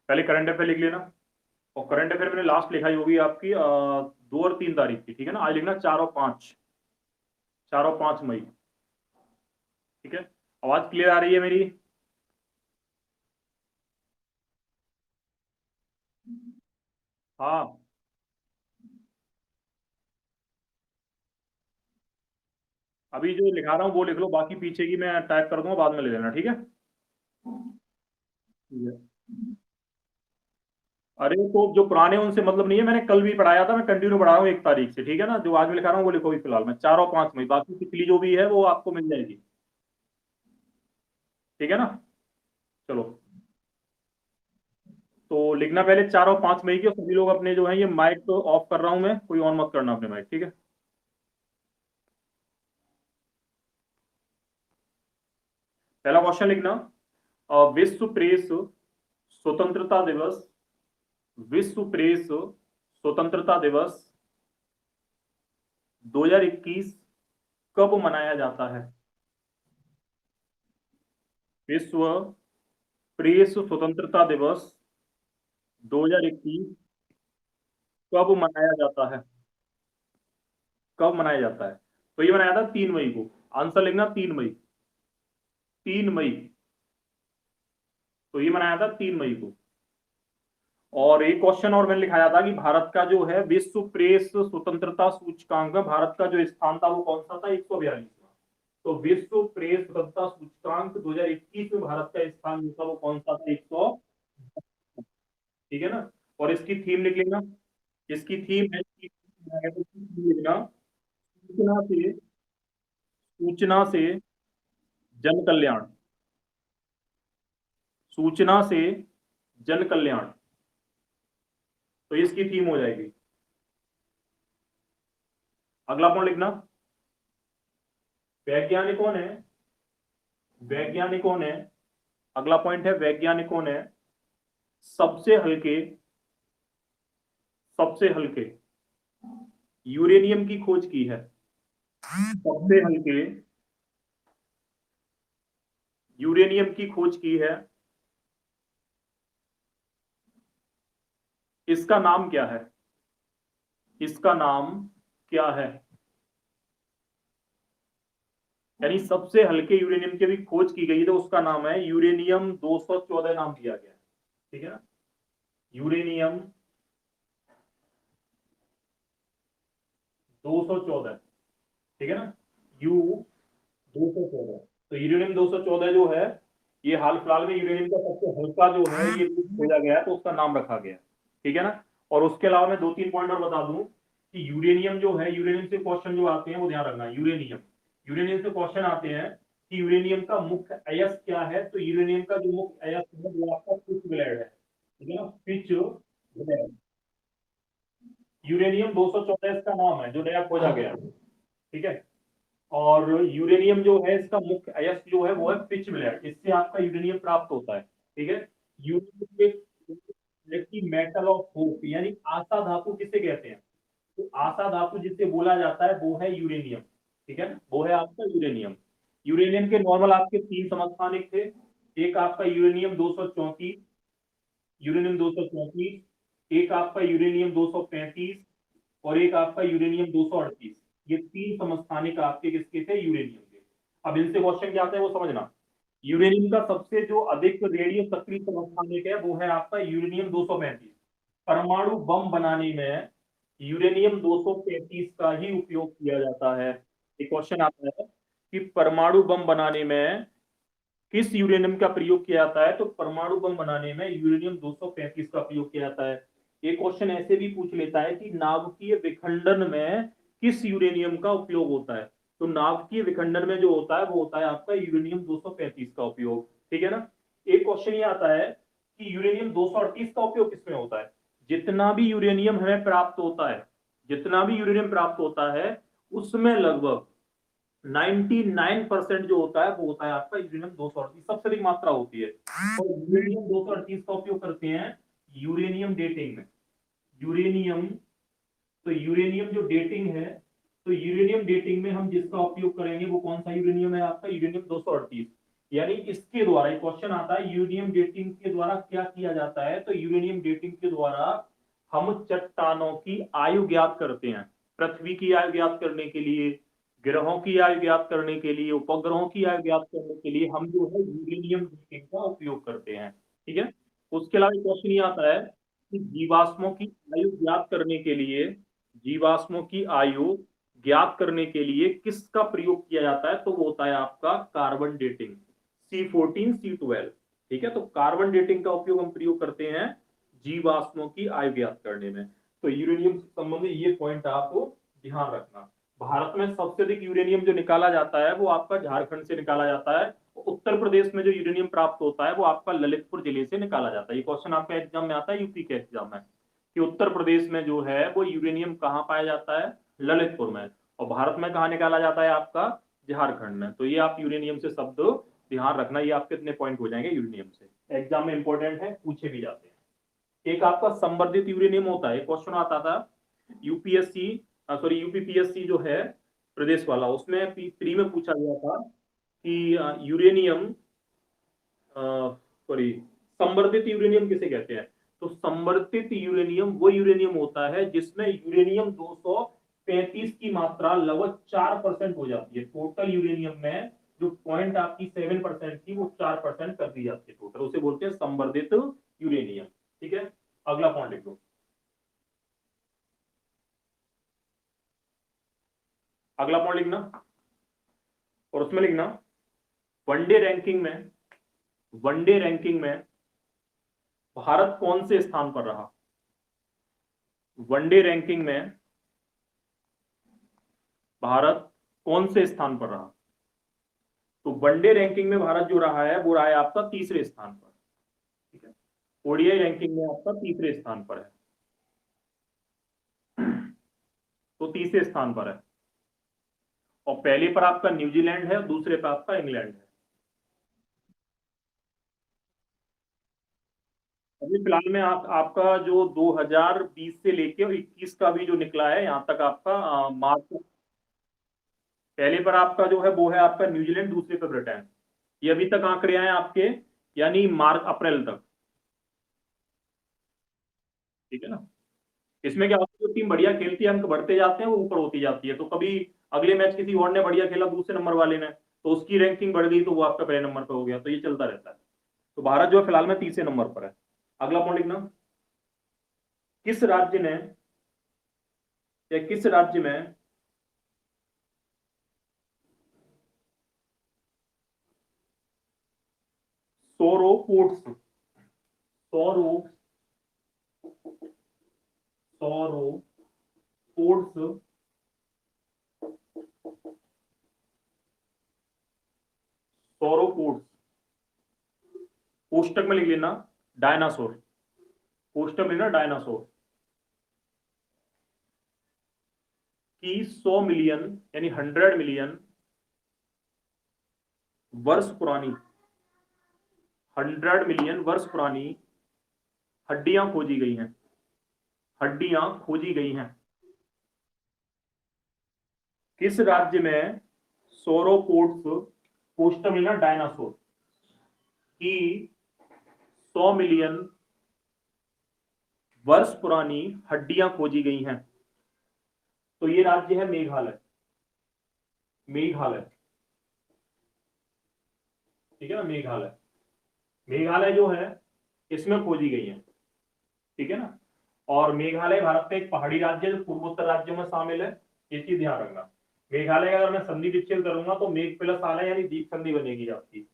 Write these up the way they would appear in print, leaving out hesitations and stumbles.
पहले current affair लिख लेना, और करंट अफेयर मैंने लास्ट लिखा ही होगी आपकी 2 और 3 तारीख की, ठीक है ना। आज लिखना 4 और 5, 4 और 5 मई, ठीक है। आवाज क्लियर आ रही है मेरी? हाँ, अभी जो लिखा रहा हूँ वो लिख लो, बाकी पीछे की मैं टाइप कर दूंगा, बाद में ले लेना, ठीक है। ठीक है। अरे तो जो पुराने उनसे मतलब नहीं है, मैंने कल भी पढ़ाया था, मैं कंटिन्यू पढ़ा रहा हूँ 1 तारीख से, ठीक है ना। जो आज में लिखा रहा हूँ वो लिखो भी फिलहाल, मैं 4 और 5 मई, बाकी पिछली जो भी है वो आपको मिल जाएगी, ठीक है ना। चलो, तो लिखना पहले 4 और 5 मई की, और सभी लोग अपने जो है ये माइक तो ऑफ कर रहा हूँ मैं, कोई ऑन मत करना अपने माइक, ठीक है। पहला क्वेश्चन लिखना, विश्व प्रेस स्वतंत्रता दिवस, विश्व प्रेस स्वतंत्रता दिवस 2021 कब मनाया जाता है? विश्व प्रेस स्वतंत्रता दिवस 2021 कब मनाया जाता है? कब मनाया जाता है? तो ये मनाया था 3 मई को। आंसर लिखना 3 मई, 3 मई। तो ये मनाया था 3 मई को। और एक क्वेश्चन और मैंने लिखाया था कि भारत का जो है विश्व प्रेस स्वतंत्रता सूचकांक में भारत का जो स्थान था वो कौन सा था? 142वां। तो विश्व प्रेस स्वतंत्रता सूचकांक 2021 में भारत का स्थान जो था वो कौन सा था? 100, ठीक है ना। और इसकी थीम लिख लेना, इसकी थीम है, लिखना, सूचना से, सूचना से जन कल्याण, सूचना से जन कल्याण, तो इसकी थीम हो जाएगी। अगला पॉइंट लिखना, वैज्ञानिकों ने, वैज्ञानिकों ने, अगला पॉइंट है वैज्ञानिकों ने सबसे हल्के, सबसे हल्के यूरेनियम की खोज की है। सबसे हल्के यूरेनियम की खोज की है, इसका नाम क्या है? इसका नाम क्या है? यानी सबसे हल्के यूरेनियम की भी खोज की गई है, तो उसका नाम है यूरेनियम 214, नाम दिया गया है, ठीक है ना। यूरेनियम 214, ठीक है ना। यू 214, तो यूरेनियम 214 जो है, ये हाल फिलहाल में यूरेनियम का सबसे हल्का जो है ये खोजा गया है, तो उसका नाम रखा गया है, ठीक है ना। और उसके अलावा मैं 2-3 पॉइंट और बता दूं कि यूरेनियम जो है, यूरेनियम से क्वेश्चन जो आते हैं वो ध्यान रखना। यूरेनियम, यूरेनियम से क्वेश्चन आते हैं कि यूरेनियम का मुख्य अयस्क क्या है? तो यूरेनियम का जो मुख्य अयस्क है वो आपका पिच ब्लेड है, ठीक है ना, पिच ब्लेड। यूरेनियम 214 इसका नाम है जो नया खोजा गया, ठीक है। और यूरेनियम जो है इसका मुख्य अयस्क जो है वो है पिच ब्लेड, इससे आपका यूरेनियम प्राप्त होता है, ठीक है। यूरेनियम की मेटल ऑफ होप, यानी आशा धातु किसे कहते हैं? तो आशा धातु जिसे बोला जाता है वो है यूरेनियम, ठीक है, वो है आपका यूरेनियम। यूरेनियम के नॉर्मल आपके 3 समस्थानिक थे, एक आपका यूरेनियम 234, यूरेनियम 234, एक आपका यूरेनियम 235, और एक आपका यूरेनियम 238। ये 3 समस्थानिक आपके किसके थे? यूरेनियम के। अब इनसे क्वेश्चन क्या आता है वो समझना। यूरेनियम का सबसे जो अधिक रेडियो सक्रिय समस्थानिक है वो है आपका यूरेनियम 235। परमाणु बम बनाने में यूरेनियम 235 का ही उपयोग किया जाता है। एक क्वेश्चन आता है कि परमाणु बम बनाने में किस यूरेनियम का प्रयोग किया जाता है? तो परमाणु बम बनाने में यूरेनियम 235 का प्रयोग किया जाता है। एक क्वेश्चन ऐसे भी पूछ लेता है कि नाभिकीय विखंडन में किस यूरेनियम का उपयोग होता है? तो नाभिकीय विखंडन में जो होता है वो होता है आपका यूरेनियम 235 का उपयोग, ठीक है ना। एक क्वेश्चन ये आता है कि यूरेनियम 238 का उपयोग किसमें होता है? जितना भी यूरेनियम हमें प्राप्त होता है, जितना भी यूरेनियम प्राप्त होता है उसमें लगभग 99% जो होता है वो होता है आपका यूरेनियम 238, सबसे अधिक मात्रा होती है। और यूरेनियम 238 का उपयोग करते हैं यूरेनियम डेटिंग में। यूरेनियम, तो यूरेनियम जो डेटिंग है, तो यूरेनियम डेटिंग में हम जिसका उपयोग करेंगे वो कौन सा यूरेनियम है? आपका यूरेनियम 238। यानी इसके द्वारा एक क्वेश्चन आता है यूरेनियम डेटिंग के द्वारा क्या किया जाता है, तो यूरेनियम डेटिंग के द्वारा हम चट्टानों की आयु ज्ञात करते हैं। पृथ्वी की आयु ज्ञात करने के लिए, ग्रहों की आयु ज्ञात करने के लिए, उपग्रहों की आयु ज्ञात करने के लिए हम जो है यूरेनियम डेटिंग का उपयोग करते हैं। ठीक है। उसके अलावा एक क्वेश्चन ये आता है कि जीवाश्मों की आयु ज्ञात करने के लिए, जीवाश्मों की आयु ज्ञात करने के लिए किसका प्रयोग किया जाता है, तो वो होता है आपका कार्बन डेटिंग, C14 C12। ठीक है। तो कार्बन डेटिंग का उपयोग हम प्रयोग करते हैं जीवाश्मों की आयु ज्ञात करने में। तो यूरेनियम से संबंधित ये पॉइंट आपको ध्यान रखना। भारत में सबसे अधिक यूरेनियम जो निकाला जाता है वो आपका झारखंड से निकाला जाता है। उत्तर प्रदेश में जो यूरेनियम प्राप्त होता है वो आपका ललितपुर जिले से निकाला जाता है। ये क्वेश्चन आपका एग्जाम में आता है, यूपी के एग्जाम में, कि उत्तर प्रदेश में जो है वो यूरेनियम कहाँ पाया जाता है, ललितपुर में, और भारत में कहाँ निकाला जाता है, आपका झारखंड में। तो ये आप यूरेनियम से शब्द ध्यान रखना, ये आपके इतने पॉइंट हो जाएंगे यूरेनियम से, एग्जाम में इंपॉर्टेंट है, पूछे भी जाते हैं। एक आपका संवर्धित यूरेनियम होता है, क्वेश्चन आता था यूपीएससी, सॉरी यूपीपीएससी जो है प्रदेश वाला, उसमें प्री में पूछा गया था कि यूरेनियम, सॉरी, संवर्धित यूरेनियम किसे कहते हैं। तो संवर्धित यूरेनियम वो यूरेनियम होता है जिसमें यूरेनियम 235 की मात्रा लगभग 4% हो जाती है। टोटल यूरेनियम में जो पॉइंट आपकी 7% थी वो 4% कर दी जाती है टोटल, उसे बोलते हैं संवर्धित यूरेनियम। ठीक है। अगला पॉइंट लिख लो, अगला पॉइंट लिखना, और उसमें लिखना वनडे रैंकिंग में, वनडे रैंकिंग में भारत कौन से स्थान पर रहा। वनडे रैंकिंग में भारत कौन से स्थान पर रहा। तो वनडे रैंकिंग में भारत जो रहा है वो रहा है आपका तीसरे स्थान पर। ठीक है। ओडीआई रैंकिंग में आपका तीसरे स्थान पर है, तो तीसरे स्थान पर है, और पहले पर आपका न्यूजीलैंड है और दूसरे पर आपका इंग्लैंड है। अभी फिलहाल में आपका जो 2020 से लेके 21 का भी जो निकला है यहाँ तक आपका मार्च, पहले पर आपका जो है वो है आपका न्यूजीलैंड, दूसरे पर ब्रिटेन। ये अभी तक आंकड़े आए आपके, यानी मार्च अप्रैल तक। ठीक है ना। इसमें क्या होता है, जो टीम बढ़िया खेलती है अंक बढ़ते जाते हैं, वो ऊपर होती जाती है। तो कभी अगले मैच किसी और ने बढ़िया खेला दूसरे नंबर वाले ने, तो उसकी रैंकिंग बढ़ गई तो वो आपका पहले नंबर पर हो गया, तो ये चलता रहता है। तो भारत जो है फिलहाल में तीसरे नंबर पर है। अगला पॉइंट लिखना, किस राज्य ने, या किस राज्य में सोरोपोर्ट्स, सोरो सोरोपोर्ट्स, सोरोपोर्ट्स, कोष्टक में लिख लेना डायनासोर, कोष्टक में लेना डायनासोर की 100 मिलियन यानी 100 मिलियन वर्ष पुरानी, 100 मिलियन वर्ष पुरानी हड्डियां खोजी गई हैं, हड्डियां खोजी गई हैं। किस राज्य में सोरोपोड्स, कोष्टक में लेना डायनासोर की 100 मिलियन वर्ष पुरानी हड्डियां खोजी गई हैं। तो ये राज्य है मेघालय, मेघालय। ठीक है ना, मेघालय, मेघालय जो है इसमें खोजी गई है। ठीक है ना। और मेघालय भारत का एक पहाड़ी राज्य है जो पूर्वोत्तर राज्यों में शामिल है, ये चीज ध्यान रखना। मेघालय का अगर मैं संधि विच्छेद करूंगा तो मेघ प्लस आलय यानी दीप संधि बनेगी आपकी।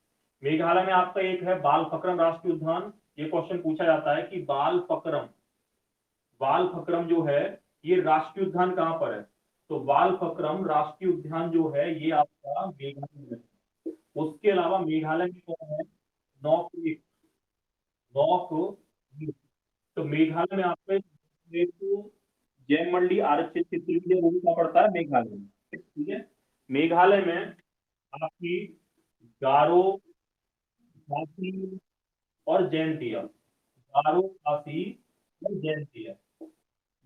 मेघालय में आपका एक है बालफक्रम राष्ट्रीय उद्यान। ये क्वेश्चन पूछा जाता है कि बालफक्रम, बालफक्रम जो है ये राष्ट्रीय उद्यान कहां पर है, तो बालफक्रम राष्ट्रीय उद्यान जो है ये आपका मेघालय में है। उसके अलावा मेघालय में कौन है, नॉर्थ, नॉर्थ, तो मेघालय में आपको एक जैन मंडी आरक्षित क्षेत्र भी है, वो भी कहाँ पड़ता है, मेघालय में। ठीक है। मेघालय में आपकी गारो, खासी और जैंतिया, गारो, खासी और जैंतिया,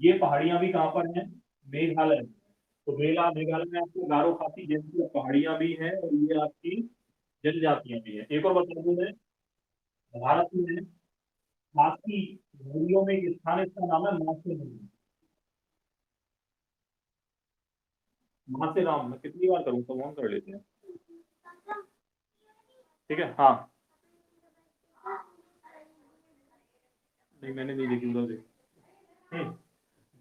ये पहाड़ियां भी कहाँ पर हैं, मेघालय में। तो मेघालय में आपको गारो, खासी, जैंतिया पहाड़ियां भी हैं, और ये आपकी जनजातियां भी है। एक और बता दूं मैं, भारत में खासी नदियों में एक स्थान है, इसका नाम है माथेरान। माथेरान मैं कितनी बार करूँ, तो ऑन कर लेते हैं। ठीक है हाँ, नहीं मैंने नहीं देखी उधर से।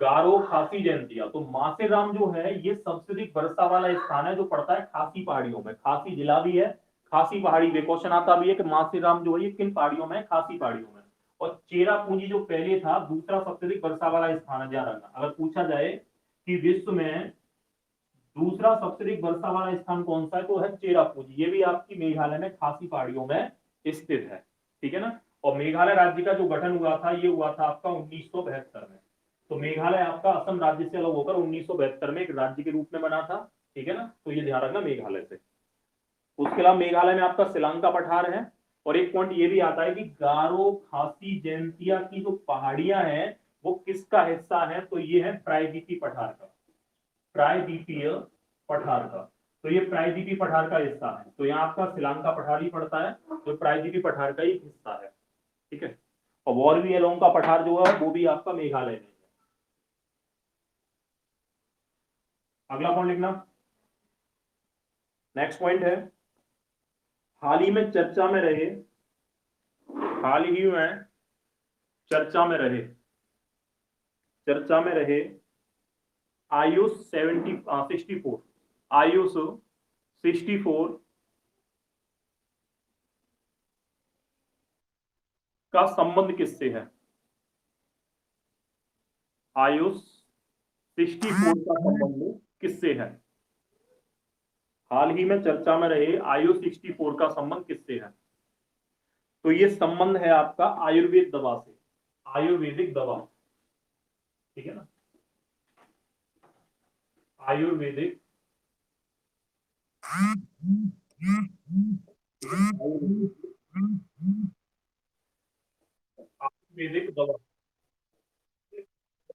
गारो खासी जयंतिया, तो माथेरान जो है ये सबसे अधिक वर्षा वाला स्थान है जो पड़ता है खासी पहाड़ियों में। खासी जिला भी है, खासी पहाड़ी भी। क्वेश्चन आता भी है कि माथेरान जो है ये किन पहाड़ियों में है, खासी पहाड़ियों में। और चेरापूंजी जो पहले था दूसरा सबसे अधिक वर्षा वाला स्थान है, ध्यान रखना। अगर पूछा जाए कि विश्व में दूसरा सबसे अधिक वर्षा वाला स्थान कौन सा है, तो है चेरापूंजी। ये भी आपकी मेघालय में खासी पहाड़ियों में स्थित है। ठीक है ना। और मेघालय राज्य का जो गठन हुआ था ये हुआ था आपका 1972 में। तो मेघालय आपका असम राज्य से अलग होकर 1972 में एक राज्य के रूप में बना था। ठीक है ना, तो ये ध्यान रखना मेघालय से। उसके अलावा मेघालय में आपका शिलांग का पठार है। और एक पॉइंट ये भी आता है कि गारो खासी जयंतिया की जो पहाड़ियां हैं वो किसका हिस्सा है, तो ये है प्रायद्वीपीय पठार का। प्रायद्वीपीय पठार का, तो ये प्रायद्वीपीय पठार का हिस्सा है। तो यहाँ आपका शिलांग का पठार ही पड़ता है, जो प्रायद्वीपीय पठार का ही हिस्सा है। ठीक है। और वॉरवी एलोंग का पठार जो है वो भी आपका मेघालय में है। अगला पॉइंट लिखना। नेक्स्ट पॉइंट है, हाल ही में चर्चा में रहे, हाल ही में चर्चा में रहे, चर्चा में रहे आयुष 64, आयुष 64 का संबंध किससे है? आयुष 64 का संबंध किससे है? हाल ही में चर्चा में रहे आयुष 64 का संबंध किससे है? तो ये संबंध है आपका आयुर्वेद दवा से, आयुर्वेदिक दवा। ठीक है ना, आयुर्वेदिक, आयुर्वेदिक दवा।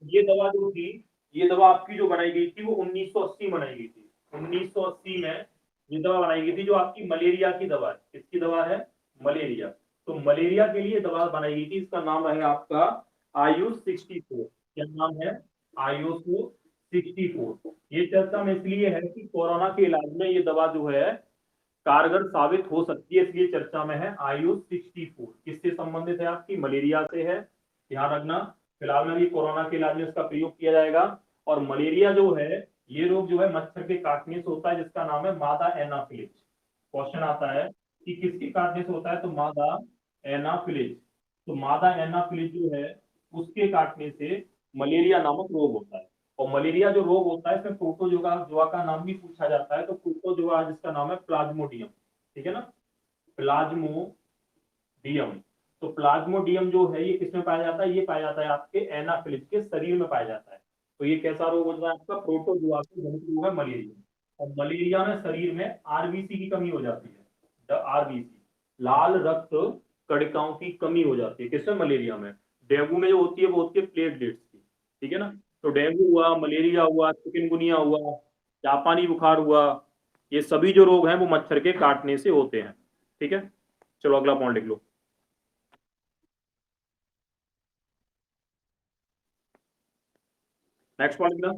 ये दवा जो थी, ये दवा आपकी जो बनाई गई थी वो 1980 बनाई गई थी। 1980 में ये दवा बनाई गई थी जो आपकी मलेरिया की दवा है। किसकी दवा है? मलेरिया। तो मलेरिया के लिए दवा बनाई गई थी, इसका नाम है आपका आयुष 64। क्या नाम है? आयुष 64। ये चर्चा में इसलिए है कि कोरोना के इलाज में ये दवा जो है कारगर साबित हो सकती है, इसलिए चर्चा में है। आयुष 64 किससे संबंधित है? आपकी मलेरिया से है, ध्यान रखना। फिलहाल में भी कोरोना के इलाज में इसका प्रयोग किया जाएगा। और मलेरिया जो है ये रोग जो है मच्छर के काटने से होता है, जिसका नाम है मादा एनाफिलिज। क्वेश्चन आता है कि किसके काटने से होता है, तो मादा एनाफिलिज। तो मादा एनाफिलिज जो है उसके काटने से मलेरिया नामक रोग होता है। और मलेरिया जो रोग होता है इसमें प्रोटोजोआ जुआ का नाम भी पूछा जाता है। तो प्रोटोजोआ जिसका नाम है प्लाज्मोडियम। ठीक है ना, प्लाज्मोडियम। तो प्लाज्मोडियम जो है ये किसमें पाया जाता है? ये पाया जाता है आपके एनाफिलिज के शरीर में पाया जाता है। तो ये कैसा रोग होता है? आपका प्रोटोजोआ से जनित रोग है मलेरिया। और मलेरिया में शरीर में आरबीसी की कमी हो जाती है, आरबीसी, लाल रक्त कणिकाओं की कमी हो जाती है। किसमें? मलेरिया में। डेंगू में जो होती है वो होती है प्लेटलेट्स की। ठीक है ना। तो डेंगू हुआ, मलेरिया हुआ, चिकनगुनिया हुआ, जापानी बुखार हुआ, ये सभी जो रोग हैं वो मच्छर के काटने से होते हैं। ठीक है, चलो अगला पॉइंट लिख लो। नेक्स्ट पॉइंट लिखना।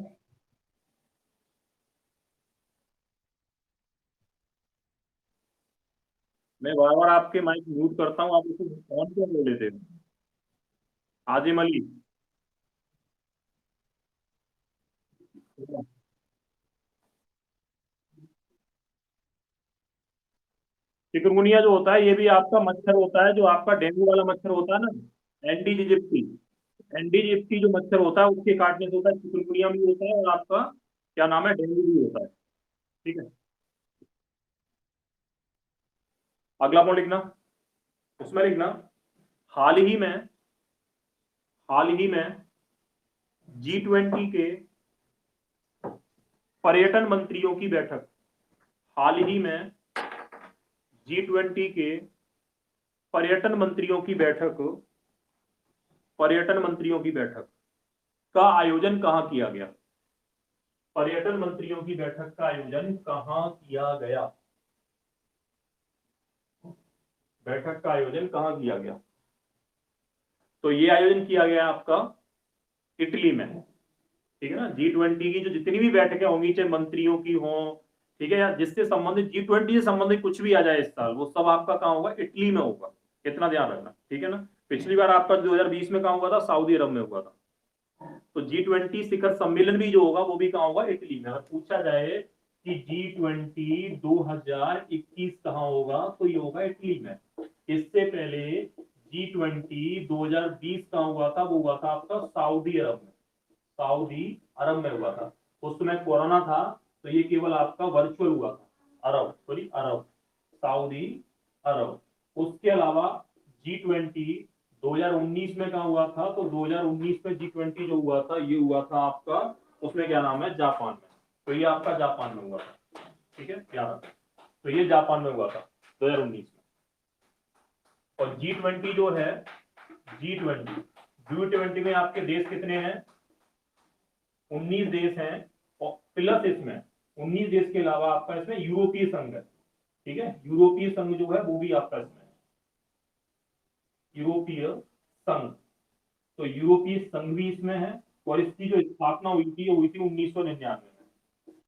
मैं बार बार आपके माइक म्यूट करता हूँ, आप उसे ऑन क्यों ले लेते हो? आजिम अली। चिकनगुनिया जो होता है ये भी आपका मच्छर होता है, जो आपका डेंगू वाला मच्छर होता है ना, एंडीज इजिप्टी। एंडीज इजिप्टी जो मच्छर होता है उसके काटने से होता है। चिकनगुनिया भी होता है और आपका क्या नाम है, डेंगू भी होता है। ठीक है, अगला पॉइंट लिखना। उसमें लिखना, हाल ही में, हाल ही में G20 के पर्यटन मंत्रियों की बैठक, हाल ही में G20 के पर्यटन मंत्रियों की बैठक, पर्यटन मंत्रियों की बैठक का आयोजन कहाँ किया गया? पर्यटन मंत्रियों की बैठक का आयोजन कहाँ किया गया? बैठक का आयोजन कहाँ किया गया? तो ये आयोजन किया गया आपका इटली में, ठीक है ना। G20 की जो जितनी भी बैठकें होंगी, चाहे मंत्रियों की हो, ठीक है, या जिससे संबंधित G20 से संबंधित कुछ भी आ जाए इस साल, वो सब आपका कहाँ होगा? इटली में होगा। इतना ध्यान रखना, ठीक है ना। पिछली बार आपका 2020 में कहाँ हुआ था? सऊदी अरब में हुआ था। तो G20 शिखर सम्मेलन भी जो होगा वो भी कहाँ होगा? इटली में। अगर पूछा जाए कि G20 2021 कहाँ होगा, तो ये होगा इटली में। इससे पहले G20 2020 कहाँ हुआ था? वो हुआ था आपका सऊदी अरब में। सऊदी अरब में हुआ था। उस समय कोरोना था, तो ये केवल आपका वर्चुअल हुआ था। अरब सऊदी अरब। उसके अलावा G20 2019 में कहा हुआ था? तो 2019 में G20 जो हुआ था, ये हुआ था आपका, उसमें क्या नाम है? जापान में। तो ये आपका जापान में हुआ था, ठीक है, याद। तो ये जापान में हुआ था 2019 में। और G20 जो है, G20 में आपके देश कितने हैं? 19 देश हैं। और प्लस इसमें 19 देश के अलावा आपका इसमें यूरोपीय संघ है, ठीक है। यूरोपीय संघ जो है वो भी आपका इसमें है, यूरोपीय संघ। तो यूरोपीय संघ भी इसमें है। और इसकी जो स्थापना हुई थी, वो हुई थी 1999 में।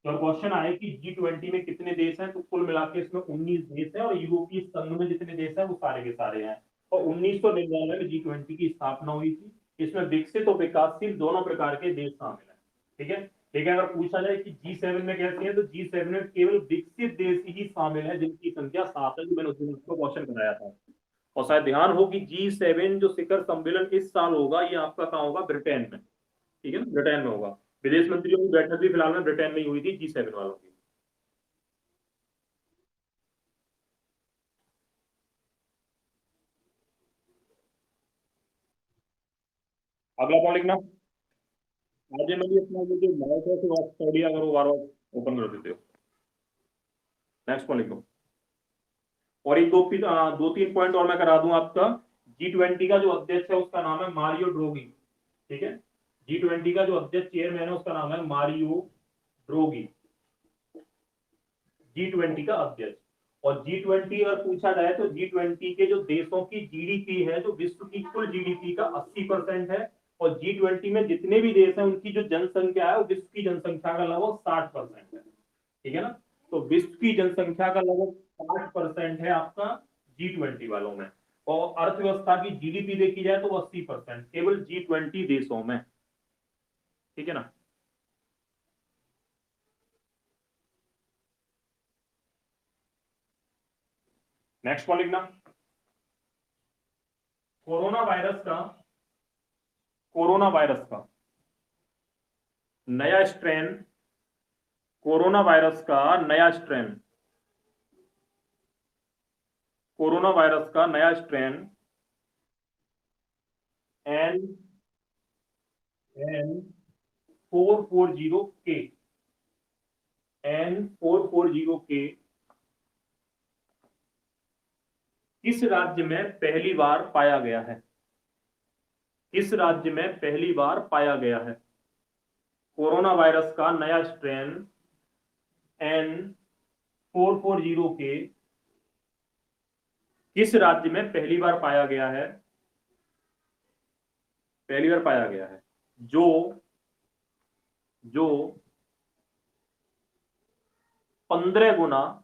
तो क्वेश्चन आए कि G20 में कितने देश हैं, तो कुल मिला के इसमें 19 देश है। और यूरोपीय संघ में जितने देश हैं वो सारे के सारे हैं। और 1999 में G20 की स्थापना हुई थी। इसमें विकसित और विकासशील दोनों प्रकार के देश शामिल हैं, ठीक है। लेकिन अगर पूछा जाए कि G7 में कैसे है, तो G7 में केवल विकसित देश ही शामिल है, जिनकी संख्या 7 है, जो मैंने उस दिन आपको क्वेश्चन कराया था। और शायद ध्यान हो कि G7 जो शिखर सम्मेलन इस साल होगा, ये आपका कहाँ होगा? ब्रिटेन में, ठीक है ना, ब्रिटेन में होगा। विदेश मंत्रियों की बैठक भी फिलहाल में ब्रिटेन में ही हुई थी G7 वालों की। अगला पॉइंट लिखना। आज मैं भी अपना जो माउस है वो स्टडी अगर वो बार बार ओपन कर देते हो। नेक्स्ट पॉइंट लिखो। और एक दो तीन पॉइंट और मैं करा दूं आपका। G20 का जो अध्यक्ष है उसका नाम है मारियो ड्रोगी, ठीक है। G20 का जो अध्यक्ष चेयरमैन है उसका नाम है मारियो ड्रोगी, G20 का अध्यक्ष। और G20 अगर पूछा जाए तो G20 के जो देशों की जीडीपी है, जो विश्व की कुल जीडीपी का 80% है। और G20 में जितने भी देश हैं उनकी जो जनसंख्या है वो विश्व की जनसंख्या का लगभग 60% है, ठीक है ना। तो विश्व की जनसंख्या का लगभग 60% है आपका G20 वालों में। और अर्थव्यवस्था की जीडीपी देखी जाए तो वो 80% केवल G20 देशों में, ठीक है ना। नेक्स्ट पॉइंट लिखना। कोरोना वायरस का कोरोना वायरस का नया स्ट्रेन कोरोना वायरस का नया स्ट्रेन कोरोना वायरस का नया स्ट्रेन N440K N440K किस राज्य में पहली बार पाया गया है? किस राज्य में पहली बार पाया गया है? कोरोना वायरस का नया स्ट्रेन N440K किस राज्य में पहली बार पाया गया है? पहली बार पाया गया है जो जो 15 गुना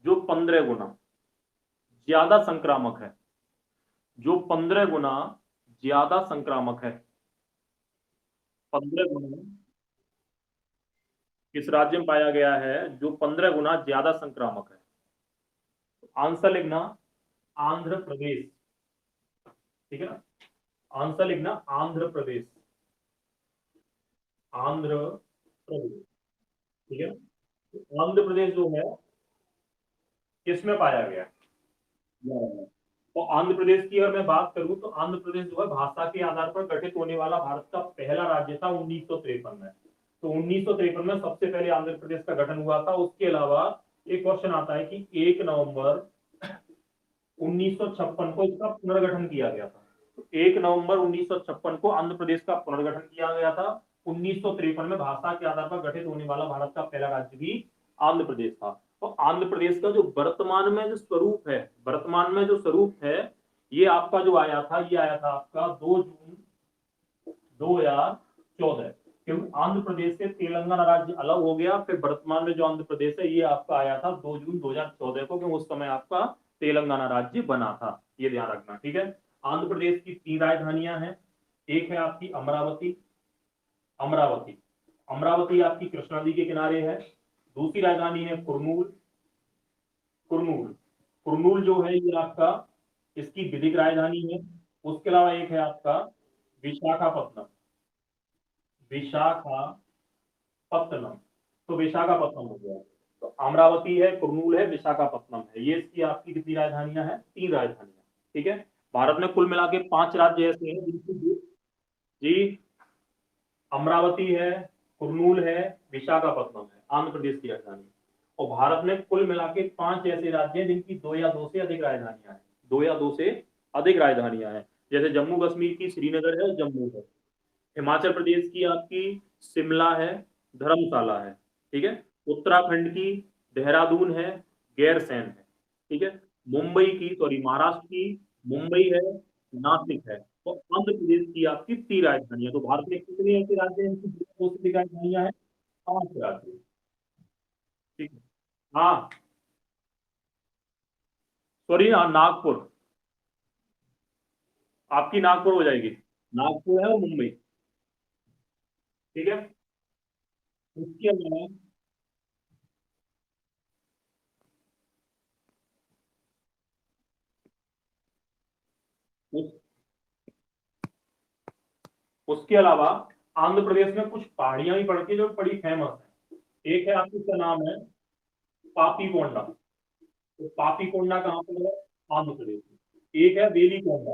जो 15 गुना ज्यादा संक्रामक है, जो 15 गुना ज्यादा संक्रामक है। 15 गुना किस राज्य में पाया गया है जो 15 गुना ज्यादा संक्रामक है? आंसर लिखना आंध्र प्रदेश, ठीक है ना। आंसर लिखना आंध्र प्रदेश, आंध्र प्रदेश, ठीक है ना। आंध्र प्रदेश जो है किसमें पाया गया? तो आंध्र प्रदेश की अगर मैं बात करूं तो आंध्र प्रदेश जो है भाषा के आधार पर गठित होने वाला भारत का पहला राज्य था 1953 में। तो 1953 में सबसे पहले आंध्र प्रदेश का गठन हुआ था। उसके अलावा एक क्वेश्चन आता है कि 1 नवंबर 1956 को इसका पुनर्गठन किया गया था। तो 1 नवंबर 1956 को आंध्र प्रदेश का पुनर्गठन किया गया था। 1953 में भाषा के आधार पर गठित होने वाला भारत का पहला राज्य भी आंध्र प्रदेश था। तो आंध्र प्रदेश का जो वर्तमान में जो स्वरूप है, वर्तमान में जो स्वरूप है, ये आपका जो आया था, ये आया था आपका 2 जून 2014। क्योंकि आंध्र प्रदेश से तेलंगाना राज्य अलग हो गया, फिर वर्तमान में जो आंध्र प्रदेश है ये आपका आया था 2 जून 2014 को, क्योंकि उस समय आपका तेलंगाना राज्य बना था। ये ध्यान रखना, ठीक है। आंध्र प्रदेश की 3 राजधानियां हैं। एक है आपकी अमरावती, अमरावती अमरावती आपकी कृष्णा नदी के किनारे है। दूसरी राजधानी है कुर्नूल, कुर्नूल कुर्नूल जो है ये आपका इसकी विधिक राजधानी है। उसके अलावा एक है आपका विशाखापत्तनम, विशाखापत्तनम, तो विशाखापत्तनम हो गया। तो अमरावती है, कुर्नूल है, विशाखापत्तनम है, ये इसकी आपकी कितनी राजधानियां हैं? 3 राजधानियां, ठीक है। भारत में कुल मिला के 5 राज्य ऐसे हैं जिनकी, जी, अमरावती है, कुर्नूल है, विशाखापत्तनम है आंध्र प्रदेश की राजधानी। और भारत में कुल मिला के 5 ऐसे राज्य हैं जिनकी 2 या 2 से अधिक राजधानियां हैं, 2 या 2 से अधिक राजधानियां हैं। जैसे जम्मू कश्मीर की श्रीनगर है, जम्मू है। हिमाचल प्रदेश की आपकी शिमला है, धर्मशाला है, ठीक है। उत्तराखंड की देहरादून है, गैरसैंण है, ठीक है। मुंबई की, सॉरी, महाराष्ट्र की मुंबई है, नासिक है। तो आंध्र प्रदेश की आपकी 3 राजधानियां। तो भारत में कितने ऐसे राज्य हैं जिनकी 2 से अधिक राजधानियां हैं? 5 राज्य, ठीक है। हाँ, सॉरी, हाँ, नागपुर, आपकी नागपुर हो जाएगी। नागपुर है और मुंबई, ठीक है। उसके अलावा, उस, उसके अलावा आंध्र प्रदेश में कुछ पहाड़ियां भी पड़ती है जो बड़ी फेमस है। एक है आपकी, इसका नाम है पापी कोंडा। तो पापी कोंडा कहाँ पर है? आंध्र प्रदेश में। एक है बेली कोंडा,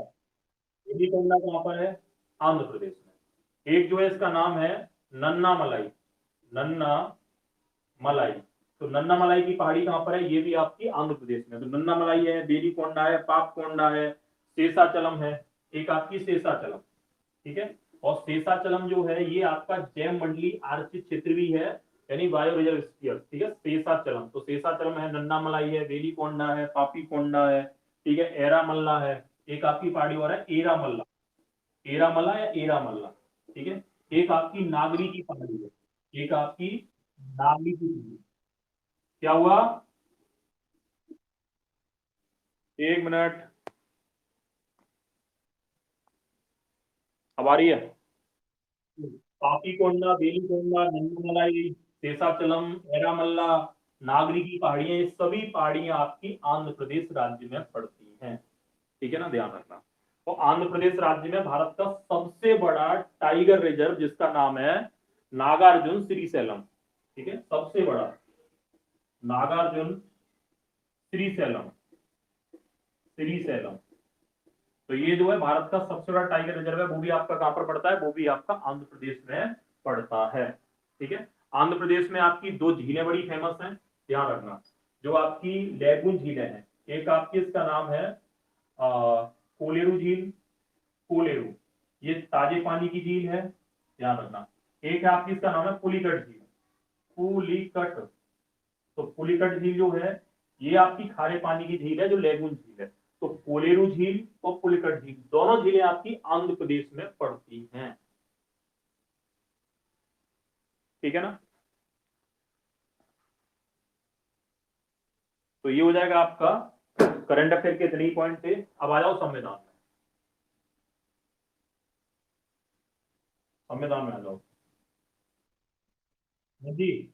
बेली कोंडा कहाँ पर है? आंध्र प्रदेश में। एक जो है इसका नाम है नन्ना मलाई, नन्ना मलाई। तो नन्ना मलाई की पहाड़ी कहाँ पर है? ये भी आपकी आंध्र प्रदेश में। तो नन्ना मलाई है, बेली कोंडा है, पाप कोंडा है, शेषाचलम है, एक आपकी शेषाचलम, ठीक है। और शेषाचलम जो है ये आपका जैव मंडली आरक्षित क्षेत्र भी है, यानी बायो रिजर्व स्पीयर, ठीक है। शेषाचलम, तो शेषाचलम है, नन्ना मलाई है, बेली कोंडा है, पापी कोंडा है, ठीक है, एरा मल्ला है। एक आपकी पहाड़ी और है एरा मल्ला, एरा मल्ला या एरा मल्ला, ठीक है। एक आपकी नागरी की पहाड़ी है, एक आपकी नागरी की पहाड़ी। क्या हुआ? एक मिनट, अब आ रही है? पापी कोंडा, बेली कोंडा, नंदमलाई, शेषाचलम, एरामल्ला, नागरी की पहाड़ियां, ये सभी पहाड़ियां आपकी आंध्र प्रदेश राज्य में पड़ती हैं, ठीक है ना, ध्यान रखना। तो आंध्र प्रदेश राज्य में भारत का सबसे बड़ा टाइगर रिजर्व जिसका नाम है नागार्जुन श्रीशैलम, ठीक है, सबसे बड़ा नागार्जुन श्रीशैलम, श्रीशैलम। तो ये जो है भारत का सबसे बड़ा टाइगर रिजर्व है, वो भी आपका कहां पर पड़ता है? वो भी आपका आंध्र प्रदेश में पड़ता है, ठीक है। आंध्र प्रदेश में आपकी 2 झीलें बड़ी फेमस हैं, ध्यान रखना। जो आपकी लैगून झीलें हैं, एक आपकी इसका नाम है कोलेरू झील, कोलेरू, ये ताजे पानी की झील है, ध्यान रखना। एक है आपकी, इसका नाम है पुलिकट झील, पुलिकट। तो पुलिकट झील जो है ये आपकी खारे पानी की झील है, जो लैगून झील है। तो कोलेरू झील और पुलिकट झील दोनों झीलें आपकी आंध्र प्रदेश में पड़ती हैं, ठीक है ना। तो ये हो जाएगा आपका करंट अफेयर के इतने ही पॉइंट थे। अब आ जाओ संविधान में, संविधान में आ जाओ जी।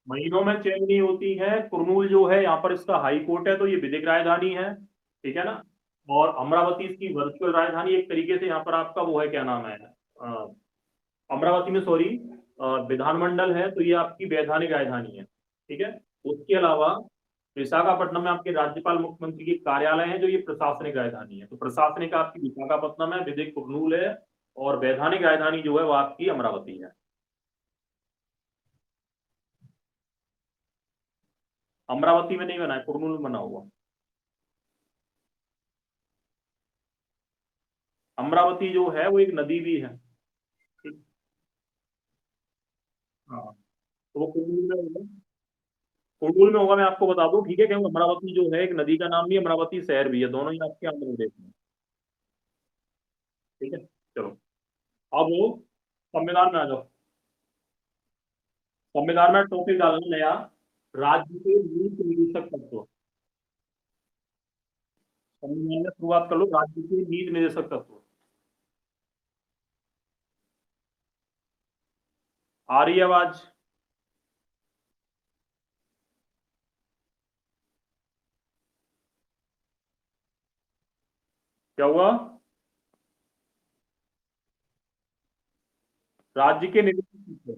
महीनों में चेंज नहीं होती है। कुर्नूल जो है यहाँ पर इसका हाई कोर्ट है, तो ये विधिक राजधानी है, ठीक है ना। और अमरावती इसकी वर्चुअल राजधानी एक तरीके से, यहाँ पर आपका वो है, क्या नाम है, अमरावती में, सॉरी, विधानमंडल है, तो ये आपकी वैधानिक राजधानी है, ठीक है। उसके अलावा विशाखापट्टनम में आपके राज्यपाल मुख्यमंत्री के कार्यालय है, जो ये प्रशासनिक राजधानी है। तो प्रशासनिक आपकी विशाखापट्टनम है, विधिक कुर्नूल है, और वैधानिक राजधानी जो है वो आपकी अमरावती है। अमरावती में नहीं बना है, कुर्नूल में बना हुआ। अमरावती जो है वो एक नदी भी है, ठीक। हाँ, तो वो कुंडूल में होगा। कुंडूल में होगा, मैं आपको बता दूं, ठीक है, क्योंकि अमरावती जो है एक नदी का नाम भी है, अमरावती शहर भी है, दोनों ही आपके आंध्र प्रदेश में। ठीक है, चलो। अब वो संविधान में आ जाओ। संविधान में टॉपिक डालना नया, राज्य के नीति निदेशक तत्व। संविधान में शुरुआत कर लो, राज्य के नीति निदेशक तत्व। आ रही है आवाज? क्या हुआ? राज्य के निदेशक तत्व।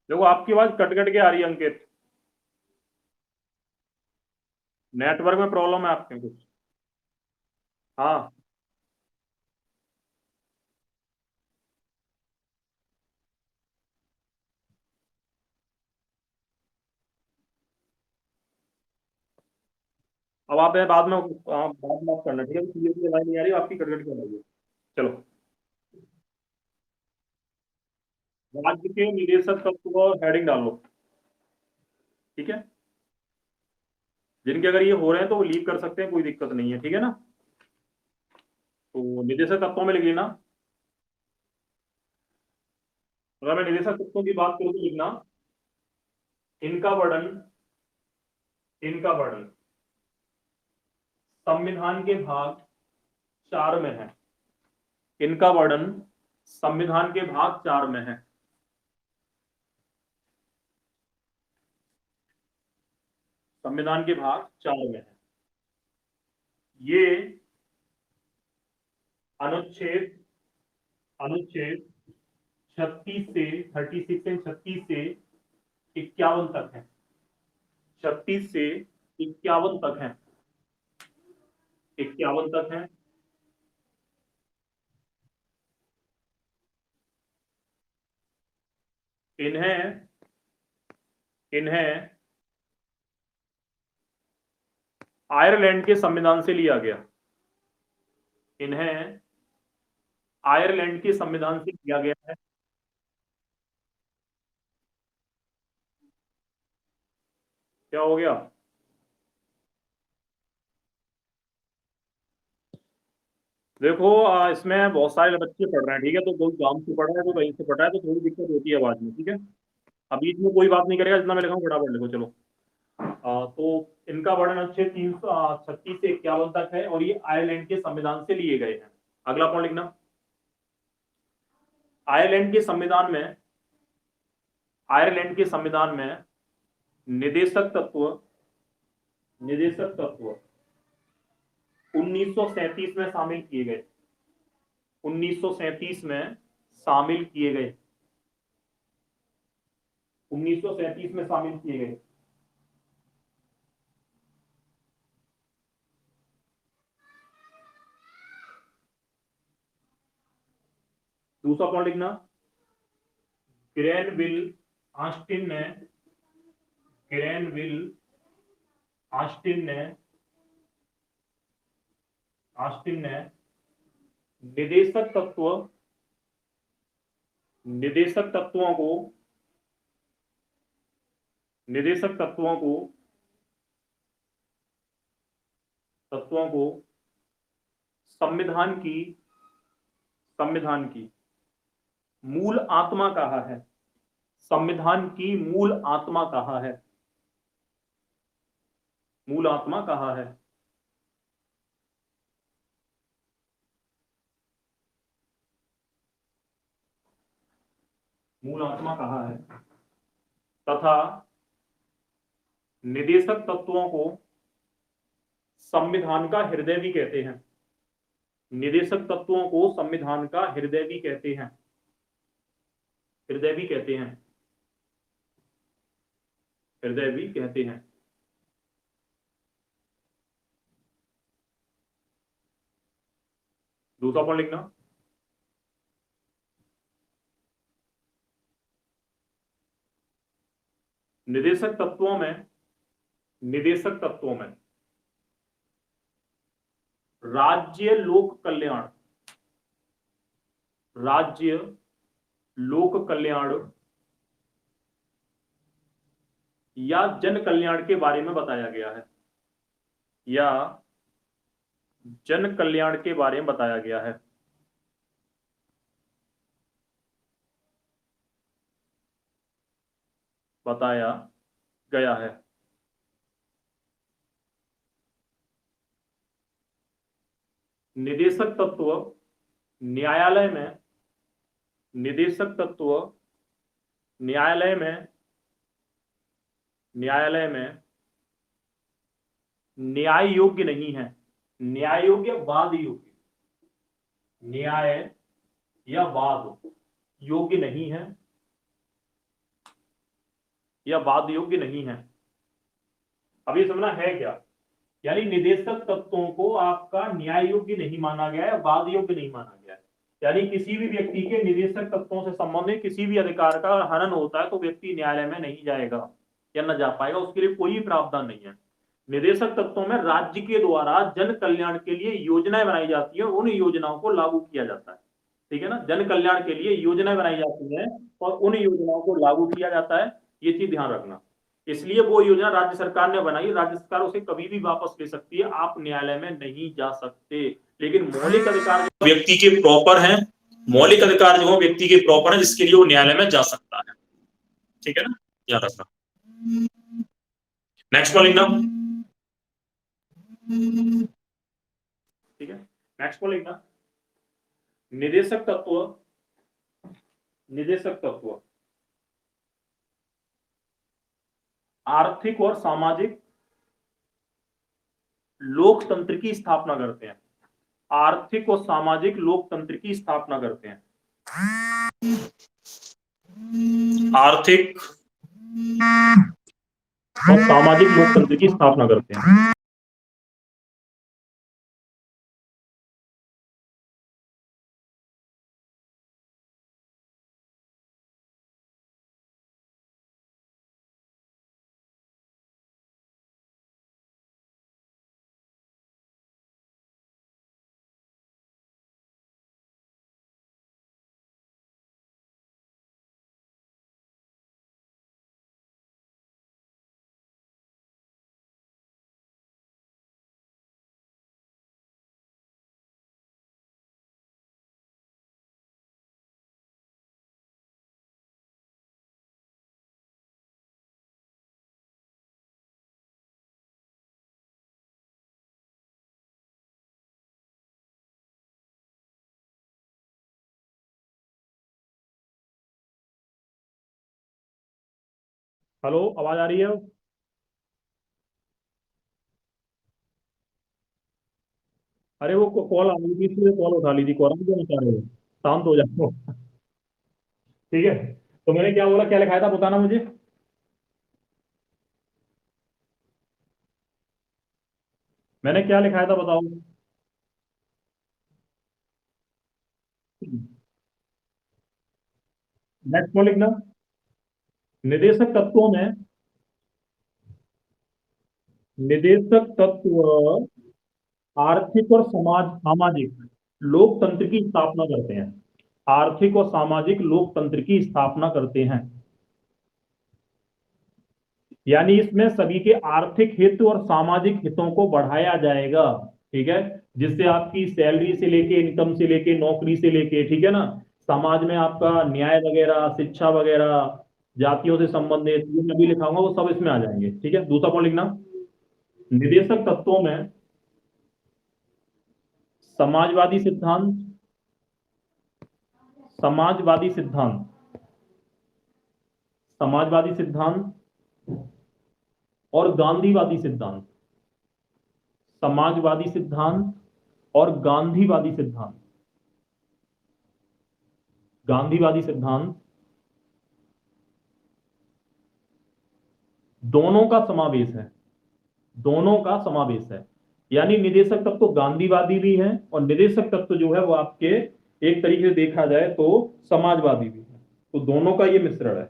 देखो आपकी आवाज कट कट के आ रही है अंकित। नेटवर्क में प्रॉब्लम है आपके कुछ? हाँ। अब आप बाद में बाद में आप करना, ठीक है, क्लियर आवाज नहीं आ रही आपकी, कट कट के आ रही है। चलो। राज्य के निदेशक तत्व को हेडिंग डालो। ठीक है, जिनके अगर ये हो रहे हैं तो वो लीव कर सकते हैं, कोई दिक्कत नहीं है, ठीक है ना। तो निदेशक तत्वों में लिख लेना। अगर मैं निदेशक तत्वों की बात करूँ तो लिखना, इनका वर्णन, इनका वर्णन संविधान के भाग 4 में है। इनका वर्णन संविधान के भाग 4 में है। संविधान के भाग 4 में है। ये अनुच्छेद, अनुच्छेद 36 से 36 एंड 36 से 51 तक है। 36 से 51 तक है। 51 तक है। इन्हें, इन्हें आयरलैंड के संविधान से लिया गया। इन्हें आयरलैंड के संविधान से लिया गया है। क्या हो गया? देखो इसमें बहुत सारे बच्चे पढ़ रहे हैं, ठीक है, तो कोई गांव से पढ़ रहा है, कोई कहीं से पढ़ रहा है, तो थोड़ी दिक्कत होती है आवाज में, ठीक है। अब बीच में कोई बात नहीं करेगा, जितना मैं लिखा हूँ फटाफट लिखो, चलो। तो इनका वर्णन अनुच्छेद 336 से 51 तक है, और ये आयरलैंड के संविधान से लिए गए हैं। अगला पॉइंट लिखना, आयरलैंड के संविधान में, आयरलैंड के संविधान में निदेशक तत्व, निदेशक तत्व 1937 में शामिल किए गए। 1937 में शामिल किए गए। 1937 में शामिल किए गए। दूसरा पॉइंट लिखना, ग्रेनविल ऑस्टिन ने, ग्रेनविल ऑस्टिन ने, ऑस्टिन ने निदेशक तत्व, निदेशक तत्वों को, निदेशक तत्वों को, तत्वों को संविधान की, संविधान की मूल आत्मा कहा है। संविधान की मूल आत्मा कहा है। मूल आत्मा कहा है। मूल आत्मा कहा है। तथा निदेशक तत्वों को संविधान का हृदय भी कहते हैं। निदेशक तत्वों को संविधान का हृदय भी कहते हैं। हृदय भी कहते हैं। हृदय भी कहते हैं। दूसरा पॉइंट लिखना, निदेशक तत्वों में, निदेशक तत्वों में राज्य लोक कल्याण, राज्य लोक कल्याण या जन कल्याण के बारे में बताया गया है, या जन कल्याण के बारे में बताया गया है। बताया गया है। निदेशक तत्व न्यायालय में, निदेशक तत्व न्यायालय में न्याय योग्य नहीं है। न्याय योग्य, वाद योग्य, न्याय या वाद योग्य नहीं है, या वाद योग्य नहीं है। अब ये समझना है क्या, यानी निदेशक तत्वों को आपका न्याय योग्य नहीं माना गया है, वाद योग्य नहीं माना गया है। यानी किसी भी व्यक्ति के निदेशक तत्वों से संबंधित किसी भी अधिकार का हनन होता है तो व्यक्ति न्यायालय में नहीं जाएगा या न जा पाएगा, उसके लिए कोई प्रावधान नहीं है। निदेशक तत्वों में राज्य के द्वारा जन कल्याण के लिए योजनाएं बनाई जाती है, उन योजनाओं को लागू किया जाता है। ठीक है ना, जन कल्याण के लिए योजनाएं बनाई जाती है और उन योजनाओं को लागू किया जाता है, ये चीज ध्यान रखना। इसलिए वो योजना राज्य सरकार ने बनाई, राज्य सरकार उसे कभी भी वापस ले सकती है, आप न्यायालय में नहीं जा सकते। लेकिन मौलिक अधिकार जो व्यक्ति के प्रॉपर हैं, मौलिक अधिकार जो व्यक्ति के प्रॉपर है, जिसके लिए वो न्यायालय में जा सकता है। ठीक है ना, याद रखना। नेक्स्ट वाला लिखना, ठीक है। नेक्स्ट वाला लिखना, निदेशक तत्व, निदेशक तत्व आर्थिक और सामाजिक लोकतंत्र की स्थापना करते हैं। आर्थिक और सामाजिक लोकतंत्र की स्थापना करते हैं। आर्थिक और सामाजिक लोकतंत्र की स्थापना करते हैं। हेलो, आवाज आ रही है? अरे वो कॉल आ रही थी इसलिए कॉल उठा ली थी। कॉल क्यों उठा रहे हो? शांत हो जाओ। ठीक है, तो मैंने क्या बोला, क्या लिखाया था बताना मुझे। मैंने क्या लिखाया था बताओ। नेक्स्ट कौन लिखना, निदेशक तत्वों में, निदेशक तत्व आर्थिक और सामाजिक लोकतंत्र की स्थापना करते हैं। आर्थिक और सामाजिक लोकतंत्र की स्थापना करते हैं, यानी इसमें सभी के आर्थिक हित और सामाजिक हितों को बढ़ाया जाएगा। ठीक है, जिससे आपकी सैलरी से लेके, इनकम से लेके, नौकरी से लेके, ठीक है ना, समाज में आपका न्याय वगैरह, शिक्षा वगैरह, जातियों से संबंधित, जो मैं भी लिखाऊंगा वो सब इसमें आ जाएंगे। ठीक है, दूसरा पॉइंट लिखना, निदेशक तत्वों में समाजवादी सिद्धांत, समाजवादी सिद्धांत, समाजवादी सिद्धांत और गांधीवादी सिद्धांत, समाजवादी सिद्धांत और गांधीवादी सिद्धांत, गांधीवादी सिद्धांत दोनों का समावेश है, दोनों का समावेश है। यानी निदेशक तत्व तो गांधीवादी भी है और निदेशक तत्व जो है वो आपके एक तरीके से देखा जाए तो समाजवादी भी है। तो दोनों का ये मिश्रण है।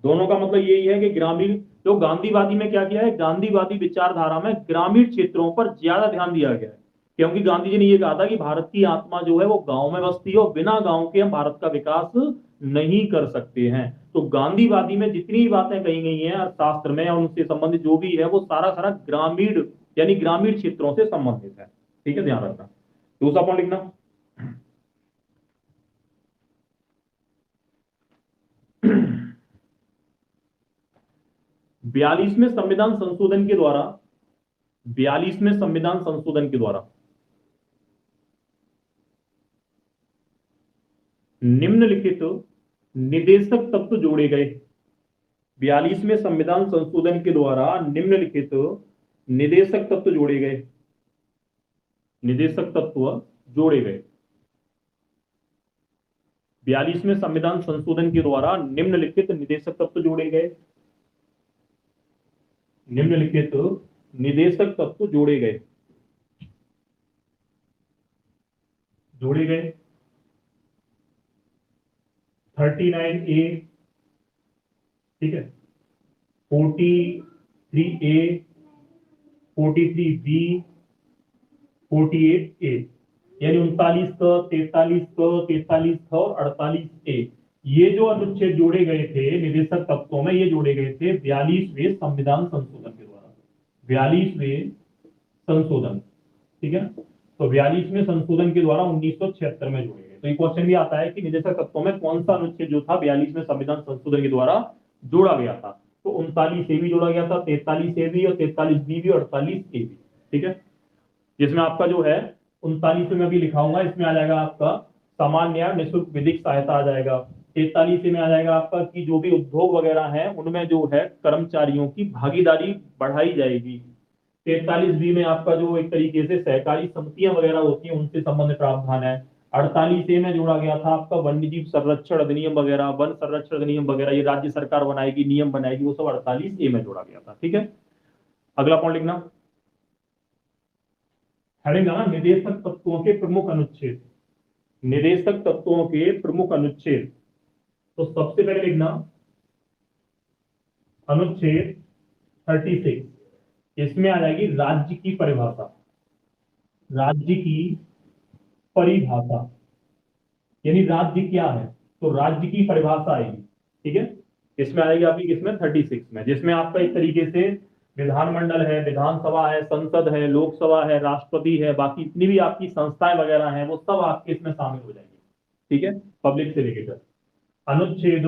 दोनों का मतलब यही है कि ग्रामीण, जो गांधीवादी में क्या किया है, गांधीवादी विचारधारा में ग्रामीण क्षेत्रों पर ज्यादा ध्यान दिया गया है। क्योंकि गांधी जी ने ये कहा था कि भारत की आत्मा जो है वो गांव में बसती है और बिना गांव के हम भारत का विकास नहीं कर सकते हैं। तो गांधीवादी में जितनी भी बातें कही गई हैं अर्थशास्त्र में या उनसे संबंधित जो भी है वो सारा सारा ग्रामीण यानी ग्रामीण क्षेत्रों से संबंधित है। ठीक है, ध्यान रखना। दूसरा पॉइंट लिखना। 42वें संविधान संशोधन के द्वारा 42वें संविधान संशोधन के द्वारा निम्नलिखित निदेशक तत्व जोड़े गए। 42वें संविधान संशोधन के द्वारा निम्नलिखित निदेशक तत्व जोड़े गए। निदेशक तत्व जोड़े गए। 42वें संविधान संशोधन के द्वारा निम्नलिखित निदेशक तत्व जोड़े गए। निम्नलिखित निदेशक तत्व जोड़े गए। जोड़े गए 39A, ठीक है, 43A, 43B, 48A, यानी 39 का, 43 का, 43 का और 48A, ये जो अनुच्छेद जोड़े गए थे निदेशक तत्वों में, ये जोड़े गए थे 42वें संविधान संशोधन के द्वारा। 42वें संशोधन, ठीक है, तो 42वें संशोधन के द्वारा 1976 में जोड़े गए। तो ये क्वेश्चन भी आता है कि निदेशक तत्वों में कौन सा अनुच्छेद जो था 42वें संविधान संशोधन के द्वारा जोड़ा गया था। तो 39A भी जोड़ा गया था, 43A भी और 43B भी और 48A भी। ठीक है, जिसमें आपका जो है 39 में भी लिखाऊंगा, इसमें आ जाएगा आपका सामान्य न्याय निःशुल्क विधिक सहायता आ जाएगा। 43 में आ जाएगा आपका कि जो भी उद्योग वगैरह हैं उनमें जो है कर्मचारियों की भागीदारी बढ़ाई जाएगी। 43B में आपका जो एक तरीके से सहकारी समितियां वगैरह होती हैं उनसे संबंधित प्रावधान है। 48A में जोड़ा गया था आपका वन्य जीव संरक्षण अधिनियम वगैरह, वन संरक्षण अधिनियम वगैरह, ये राज्य सरकार बनाएगी, नियम बनाएगी, वो सब 48A में जोड़ा गया था। ठीक है, अगला पॉइंट लिखना। हेडिंग ना निदेशक तत्वों के प्रमुख अनुच्छेद। निदेशक तत्वों के प्रमुख अनुच्छेद। तो सबसे पहले लिखना अनुच्छेद 36, इसमें आ जाएगी राज्य की परिभाषा। राज्य की परिभाषा यानी राज्य क्या है, तो राज्य की परिभाषा आएगी। ठीक है, इसमें आएगी आपकी किसमें 36 में, जिसमें आपका एक तरीके से विधानमंडल है, विधानसभा है, संसद है, लोकसभा है, राष्ट्रपति है, बाकी इतनी भी आपकी संस्थाएं वगैरह हैं वो सब आपके इसमें शामिल हो जाएंगी। ठीक है, पब्लिक से रिलेटेड अनुच्छेद,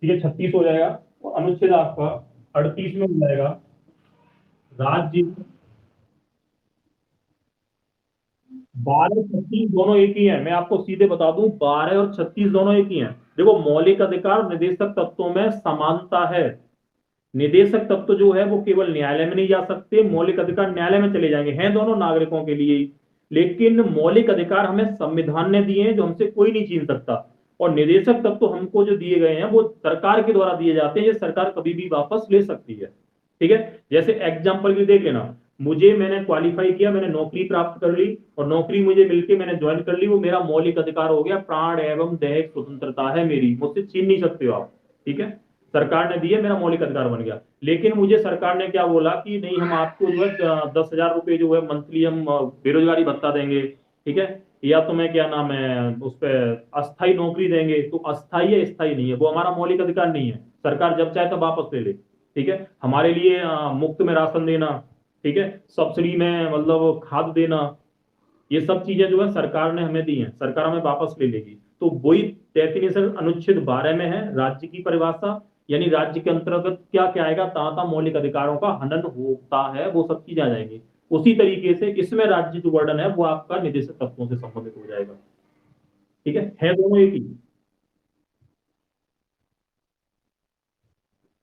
ठीक है, 36 हो जाएगा। तो अनुच्छेद आपका 38 में हो जाएगा राज्य। 12 36 दोनों एक ही है, मैं आपको सीधे बता दूं 12 और 36 दोनों एक ही हैं। देखो मौलिक अधिकार और निदेशक तत्वों में समानता है। निदेशक तत्व जो है वो केवल न्यायालय में नहीं जा सकते, मौलिक अधिकार न्यायालय में चले जाएंगे, हैं दोनों नागरिकों के लिए ही। लेकिन मौलिक अधिकार हमें संविधान ने दिए हैं जो हमसे कोई नहीं छीन सकता। और निदेशक तत्व हमको जो दिए गए हैं वो सरकार के द्वारा दिए जाते हैं, ये सरकार कभी भी वापस ले सकती है। ठीक है, जैसे एग्जाम्पल भी देख लेना, मैंने क्वालिफाई किया, मैंने नौकरी प्राप्त कर ली और नौकरी मुझे मिलके मैंने ज्वाइन कर ली, वो मेरा मौलिक अधिकार हो गया, प्राण एवं दैहिक स्वतंत्रता है मेरी, मुझसे छीन नहीं सकते हो आप। ठीक है, सरकार ने दिया, मेरा मौलिक अधिकार बन गया। लेकिन मुझे सरकार ने क्या बोला कि नहीं, हम आपको जो है 10,000 रुपए जो है मंथली हम बेरोजगारी भत्ता देंगे। ठीक है, या तुम्हें क्या नाम है उस पर अस्थाई नौकरी देंगे, तो अस्थाई है स्थायी नहीं है, वो हमारा मौलिक अधिकार नहीं है, सरकार जब चाहे तब वापस ले ले। ठीक है, हमारे लिए मुफ्त में राशन देना, ठीक है, सब्सिडी में मतलब खाद देना, ये सब चीजें जो है सरकार ने हमें दी हैं, सरकार हमें वापस ले लेगी। तो वही डेफिनेशन अनुच्छेद 12 में है, राज्य की परिभाषा, यानी राज्य के अंतर्गत क्या क्या आएगा, ताता मौलिक अधिकारों का हनन होता है, वो सब चीजें आ जाएंगी। उसी तरीके से इसमें राज्य जो वर्णन है वो आपका निदेशक तत्वों से संबंधित हो जाएगा। ठीक है दोनों एक ही।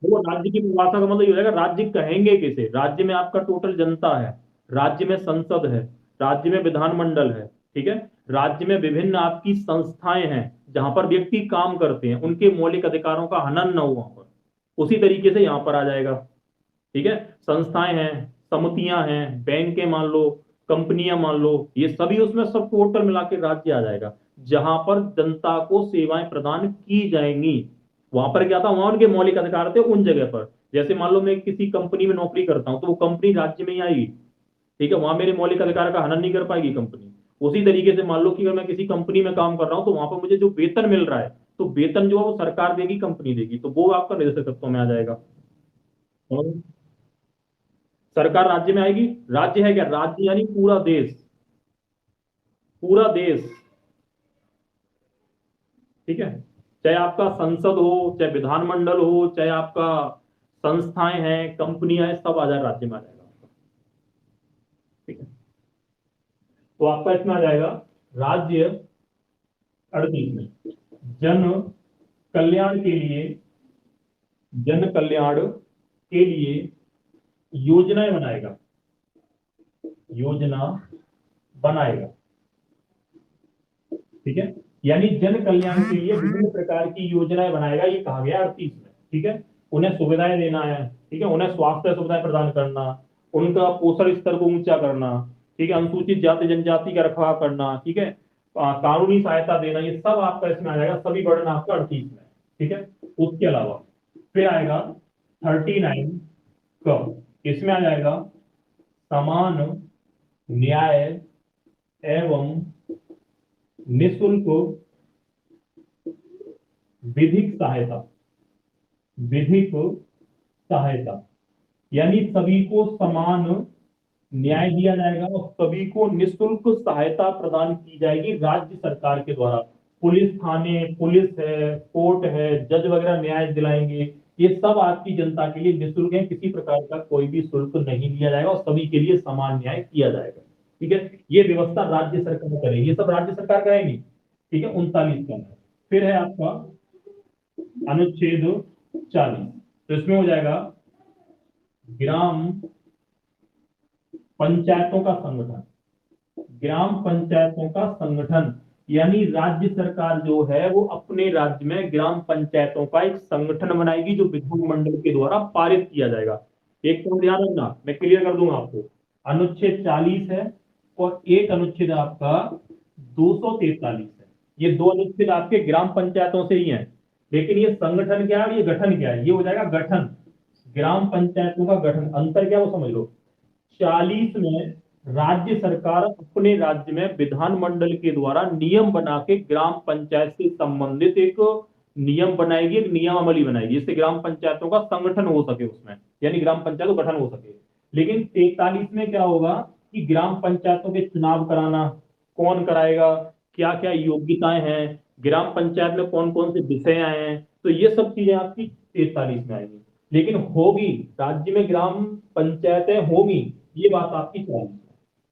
वो राज्य की परिभाषा का मतलब ये हो जाएगा, राज्य कहेंगे किसे, राज्य में आपका टोटल जनता है, राज्य में संसद है, राज्य में विधानमंडल है। ठीक है, राज्य में विभिन्न आपकी संस्थाएं हैं जहां पर व्यक्ति काम करते हैं, उनके मौलिक अधिकारों का हनन न हो वहां पर, उसी तरीके से यहां पर आ जाएगा। ठीक है, संस्थाएं हैं, समितियां हैं, बैंकें मान लो, कंपनियां मान लो, ये सभी उसमें सब टोटल मिला के राज्य आ जाएगा, जहां पर जनता को सेवाएं प्रदान की जाएंगी। वहां पर क्या था, वहां उनके मौलिक अधिकार थे उन जगह पर। जैसे मान लो मैं किसी कंपनी में नौकरी करता हूं तो वो कंपनी राज्य में ही आएगी। ठीक है, वहां मेरे मौलिक अधिकार का हनन नहीं कर पाएगी कंपनी। उसी तरीके से मान लो कि अगर मैं किसी कंपनी में काम कर रहा हूं तो वहां पर मुझे जो वेतन मिल रहा है, तो वेतन जो है वो सरकार देगी, कंपनी देगी, तो वो आपका निरर्थकत्व में आ जाएगा। और सरकार राज्य में आएगी, राज्य है क्या, राज्य यानी पूरा देश, पूरा देश, ठीक है। चाहे आपका संसद हो, चाहे विधानमंडल हो, चाहे आपका संस्थाएं हैं, कंपनियां हैं, सब आ जाए राज्य में आ जाएगा आपका, ठीक है। तो आपका इसमें आ जाएगा राज्य 38 में जन कल्याण के लिए, जन कल्याण के लिए योजनाएं बनाएगा, योजना बनाएगा, ठीक है। यानी जन कल्याण के लिए विभिन्न प्रकार की योजनाएं बनाएगा, ये कहा गया 38 में, ठीक है। उन्हें सुविधाएं देना है, ठीक है, उन्हें स्वास्थ्य सुविधाएं प्रदान करना, उनका पोषण स्तर को ऊंचा करना, ठीक है, अनुसूचित जाति जनजाति का रखवाव करना, ठीक है, कानूनी सहायता देना, ये सब आपका इसमें आ जाएगा, सभी बर्डन आपका 38 में, ठीक है। उसके अलावा फिर आएगा 39 का, इसमें आ जाएगा समान न्याय एवं निःशुल्क विधिक सहायता, विधिक सहायता, यानी सभी को समान न्याय दिया जाएगा और सभी को निःशुल्क सहायता प्रदान की जाएगी राज्य सरकार के द्वारा। पुलिस थाने, पुलिस है, कोर्ट है, जज वगैरह न्याय दिलाएंगे, ये सब आपकी जनता के लिए निःशुल्क है, किसी प्रकार का कोई भी शुल्क नहीं लिया जाएगा और सभी के लिए समान न्याय किया जाएगा, ठीक है। ये व्यवस्था राज्य सरकार करेगी, ये सब राज्य सरकार करेगी, ठीक है। 39 का फिर है आपका अनुच्छेद 40, तो इसमें हो जाएगा ग्राम पंचायतों का संगठन, ग्राम पंचायतों का संगठन, यानी राज्य सरकार जो है वो अपने राज्य में ग्राम पंचायतों का एक संगठन बनाएगी जो विधानमंडल के द्वारा पारित किया जाएगा। एक पॉइंट ध्यान रखना, मैं क्लियर कर दूंगा आपको, अनुच्छेद 40 है और एक अनुच्छेद आपका 243 है, ये दो अनुच्छेद आपके ग्राम पंचायतों से ही हैं, लेकिन ये संगठन क्या है और ये गठन क्या है, ये हो जाएगा गठन, ग्राम पंचायतों का गठन, अंतर क्या वो समझ लो। 40 में राज्य सरकार अपने राज्य में विधानमंडल के द्वारा नियम बना के ग्राम पंचायत से संबंधित एक नियम बनाएगी, एक नियमावली बनाएगी, जिससे ग्राम पंचायतों का संगठन हो सके उसमें, यानी ग्राम पंचायत का गठन हो सके। लेकिन 43 में क्या होगा कि ग्राम पंचायतों के चुनाव कराना, कौन कराएगा, क्या क्या योग्यताएं हैं, ग्राम पंचायत में कौन कौन से विषय आए हैं, तो ये सब चीजें आपकी 43 में आएंगी। लेकिन होगी, राज्य में ग्राम पंचायतें होगी, ये बात आपकी 40 में,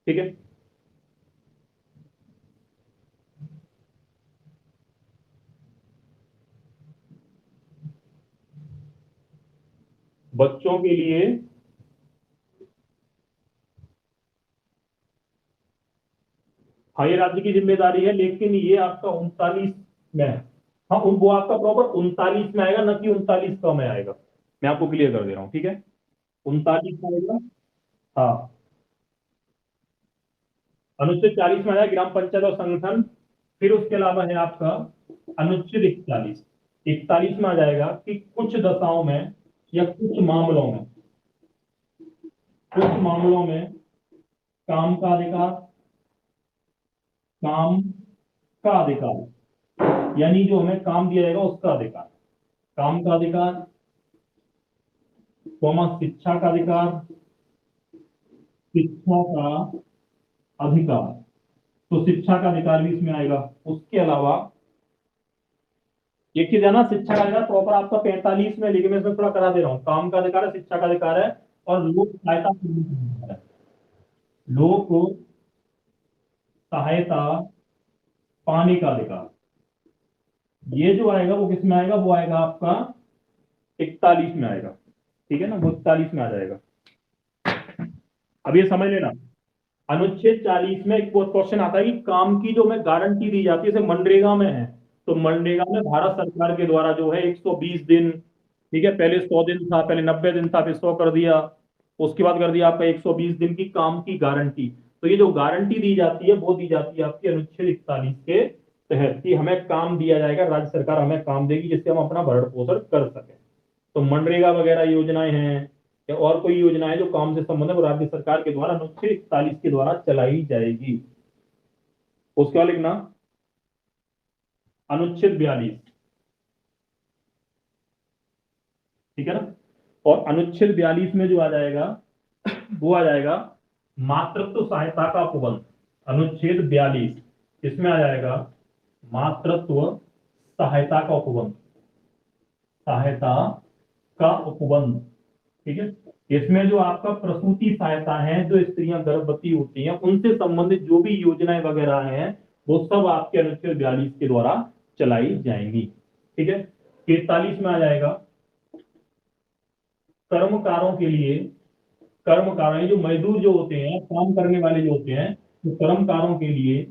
ठीक है। बच्चों के लिए, हाँ ये राज्य की जिम्मेदारी है, लेकिन ये आपका 39 में है। हाँ वो आपका प्रॉपर 39 में आएगा, ना कि 39 का में आएगा, मैं आपको क्लियर कर दे रहा हूँ, ठीक है। 39 में आएगा, हाँ। अनुच्छेद 40 में आया ग्राम पंचायत और संगठन, फिर उसके अलावा है आपका अनुच्छेद 41, 41 में आ जाएगा कि कुछ दशाओं में या कुछ मामलों में, कुछ मामलों में काम का अधिकार, काम का अधिकार, यानी जो हमें काम दिया जाएगा उसका अधिकार, काम का अधिकार, शिक्षा का अधिकार, शिक्षा का अधिकार, तो शिक्षा का अधिकार भी इसमें आएगा। उसके अलावा एक चीज है ना, शिक्षा का अधिकार प्रॉपर आपका 45 में, लेकिन मैं इसमें थोड़ा करा दे रहा हूँ, काम का अधिकार है, शिक्षा का अधिकार है, और लोक सहायता है, लोक सहायता पाने का अधिकार, ये जो आएगा वो किसमें आएगा, वो आएगा आपका 41 में आएगा, ठीक है ना, वो 41 में आ जाएगा। अब ये समझ लेना, अनुच्छेद 40 में एक क्वेश्चन आता है कि काम की जो हमें गारंटी दी जाती है, जैसे मनरेगा में है, तो मनरेगा में भारत सरकार के द्वारा जो है 120 दिन, ठीक है, पहले 100 दिन था, पहले 90 दिन था, फिर 100 कर दिया, उसके बाद कर दिया आपका 120 दिन की काम की गारंटी। तो ये जो गारंटी दी जाती है वो दी जाती है आपकी अनुच्छेद 41 के तहत, कि हमें काम दिया जाएगा, राज्य सरकार हमें काम देगी जिससे हम अपना भरण पोषण कर सकें। तो मनरेगा वगैरह योजनाएं हैं, या और कोई योजना है जो काम से संबंधित है वो राज्य सरकार के द्वारा अनुच्छेद 41 के द्वारा चलाई जाएगी। उसके बाद लिखना अनुच्छेद 42, ठीक है ना। और अनुच्छेद 42 में जो आ जाएगा वो आ जाएगा मातृत्व सहायता का उपबंध। अनुच्छेद 42 इसमें आ जाएगा मातृत्व सहायता का उपबंध, सहायता का उपबंध, ठीक है। इसमें जो आपका प्रसूति सहायता है, जो स्त्रियां गर्भवती होती हैं उनसे संबंधित जो भी योजनाएं वगैरह हैं वो सब आपके अनुच्छेद 42 के द्वारा चलाई जाएंगी, ठीक है। 43 में आ जाएगा कर्मकारों के लिए, कर्मकार जो मजदूर जो होते हैं, काम करने वाले जो होते हैं, तो कर्मकारों के लिए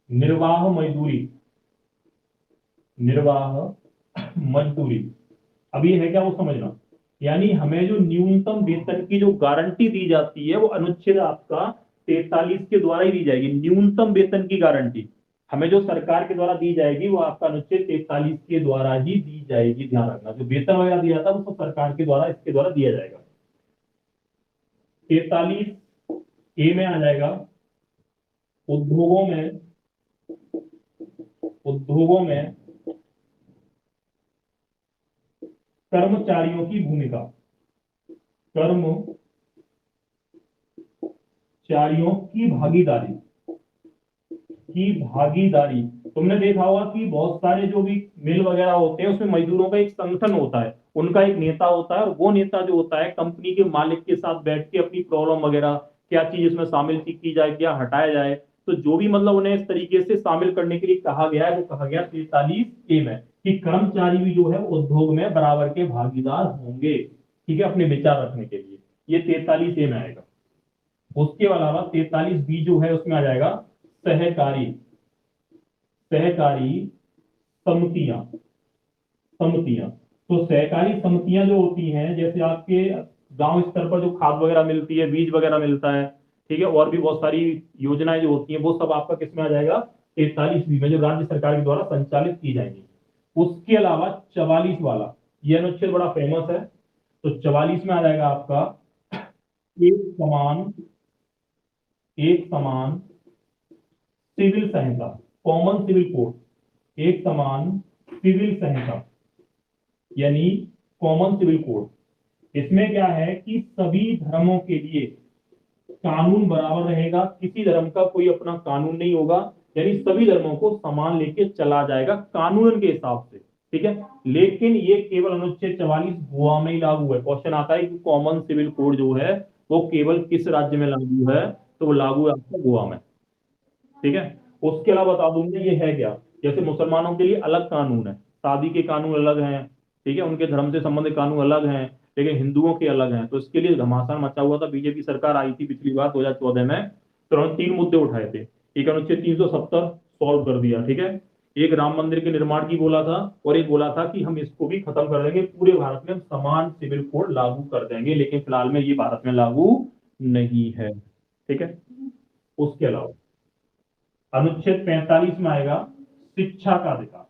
निर्वाह मजदूरी, निर्वाह मजदूरी। अब ये है क्या वो समझना, यानी हमें जो न्यूनतम वेतन की जो गारंटी दी जाती है वो अनुच्छेद आपका 43 के द्वारा ही दी जाएगी। न्यूनतम वेतन की गारंटी हमें जो सरकार के द्वारा दी जाएगी वो आपका अनुच्छेद 43 के द्वारा ही दी जाएगी। ध्यान रखना, जो वेतन वगैरह दिया जाता है वो सब सरकार के द्वारा, इसके द्वारा दिया जाएगा। 43 ए में आ जाएगा उद्योगों में, उद्योगों में कर्मचारियों की भूमिका, कर्मचारियों की भागीदारी, की भागीदारी। तुमने देखा होगा कि बहुत सारे जो भी मिल वगैरह होते हैं उसमें मजदूरों का एक संगठन होता है, उनका एक नेता होता है, और वो नेता जो होता है कंपनी के मालिक के साथ बैठ के अपनी प्रॉब्लम वगैरह, क्या चीज इसमें शामिल की जाए, क्या हटाया जाए, तो जो भी मतलब उन्हें इस तरीके से शामिल करने के लिए कहा गया है वो कहा गया 43 ए में कि कर्मचारी भी जो है उद्योग में बराबर के भागीदार होंगे, ठीक है, अपने विचार रखने के लिए। ये 43 ए में आएगा। उसके अलावा 43 बी जो है उसमें आ जाएगा सहकारी, सहकारी समितियां, समितियां। तो सहकारी समितियां जो होती हैं, जैसे आपके गांव स्तर पर जो खाद वगैरह मिलती है, बीज वगैरह मिलता है, ठीक है, और भी बहुत सारी योजनाएं जो होती हैं वो सब आपका किसमें आ जाएगा 43 में, जो राज्य सरकार के द्वारा संचालित की जाएंगी। उसके अलावा 44 वाला ये अनुच्छेद बड़ा फेमस है, तो 44 में आ जाएगा आपका एक समान, एक समान सिविल संहिता, कॉमन सिविल कोड, एक समान सिविल संहिता यानी कॉमन सिविल कोड। इसमें क्या है कि सभी धर्मों के लिए कानून बराबर रहेगा, किसी धर्म का कोई अपना कानून नहीं होगा, यानी सभी धर्मों को समान लेके चला जाएगा कानून के हिसाब से, ठीक है। लेकिन ये केवल अनुच्छेद 44 गोवा में ही लागू है। क्वेश्चन आता है कि कॉमन सिविल कोड जो है वो केवल किस राज्य में लागू है, तो वो लागू है आपका गोवा में, ठीक है। उसके अलावा बता दूंगा ये है क्या, जैसे मुसलमानों के लिए अलग कानून है, शादी के कानून अलग हैं, ठीक है, उनके धर्म से संबंधित कानून अलग हैं, लेकिन हिंदुओं के अलग हैं। तो इसके लिए घमासान मचा हुआ था, बीजेपी सरकार आई थी पिछली बार 2014 में, तो उन्होंने 3 मुद्दे उठाए थे। एक अनुच्छेद 370 सॉल्व कर दिया, ठीक है। एक राम मंदिर के निर्माण की बोला था, और एक बोला था कि हम इसको भी खत्म कर देंगे, पूरे भारत में हम समान सिविल कोड लागू कर देंगे, लेकिन फिलहाल में ये भारत में लागू नहीं है, ठीक है। उसके अलावा अनुच्छेद 45 में आएगा शिक्षा का अधिकार,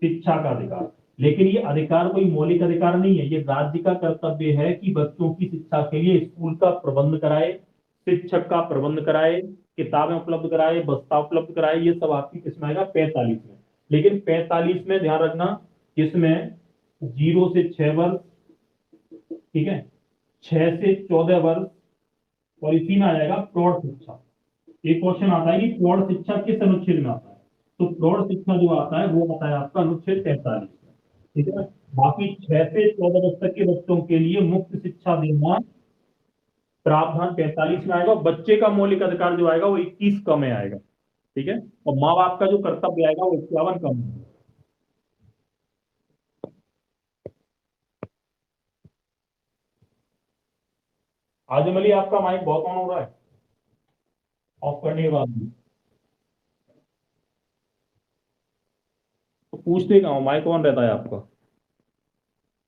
शिक्षा का अधिकार। लेकिन ये अधिकार कोई मौलिक अधिकार नहीं है, ये राज्य का कर्तव्य है कि बच्चों की शिक्षा के लिए स्कूल का प्रबंध कराए, शिक्षक का प्रबंध कराए, किताबें उपलब्ध कराए, बस्ता उपलब्ध कराए, ये सब आपकी किसमें आएगा 45 में। लेकिन 45 में ध्यान रखना, इसमें 0 से 6 वर्ष, ठीक है, 6 से 14 वर्ष, और इसी में आ जाएगा प्रौढ़ शिक्षा। एक क्वेश्चन आता है कि प्रौढ़ शिक्षा किस अनुच्छेद में आता है, तो प्रौढ़ शिक्षा जो आता है वो आता है आपका अनुच्छेद 43 में, ठीक है। बाकी 6 से 14 वर्ष तक के बच्चों के लिए मुफ्त शिक्षा देना प्रावधान 45 में आएगा। बच्चे का मौलिक अधिकार जो आएगा वो 21 का में आएगा, ठीक है। और माँ बाप का जो कर्तव्य आएगा वो 51 का में। आजम अली आपका माइक बहुत ऑन हो रहा है, ऑफ करने के बाद भी तो पूछते कहाँ हो, माइक ऑन रहता है आपका,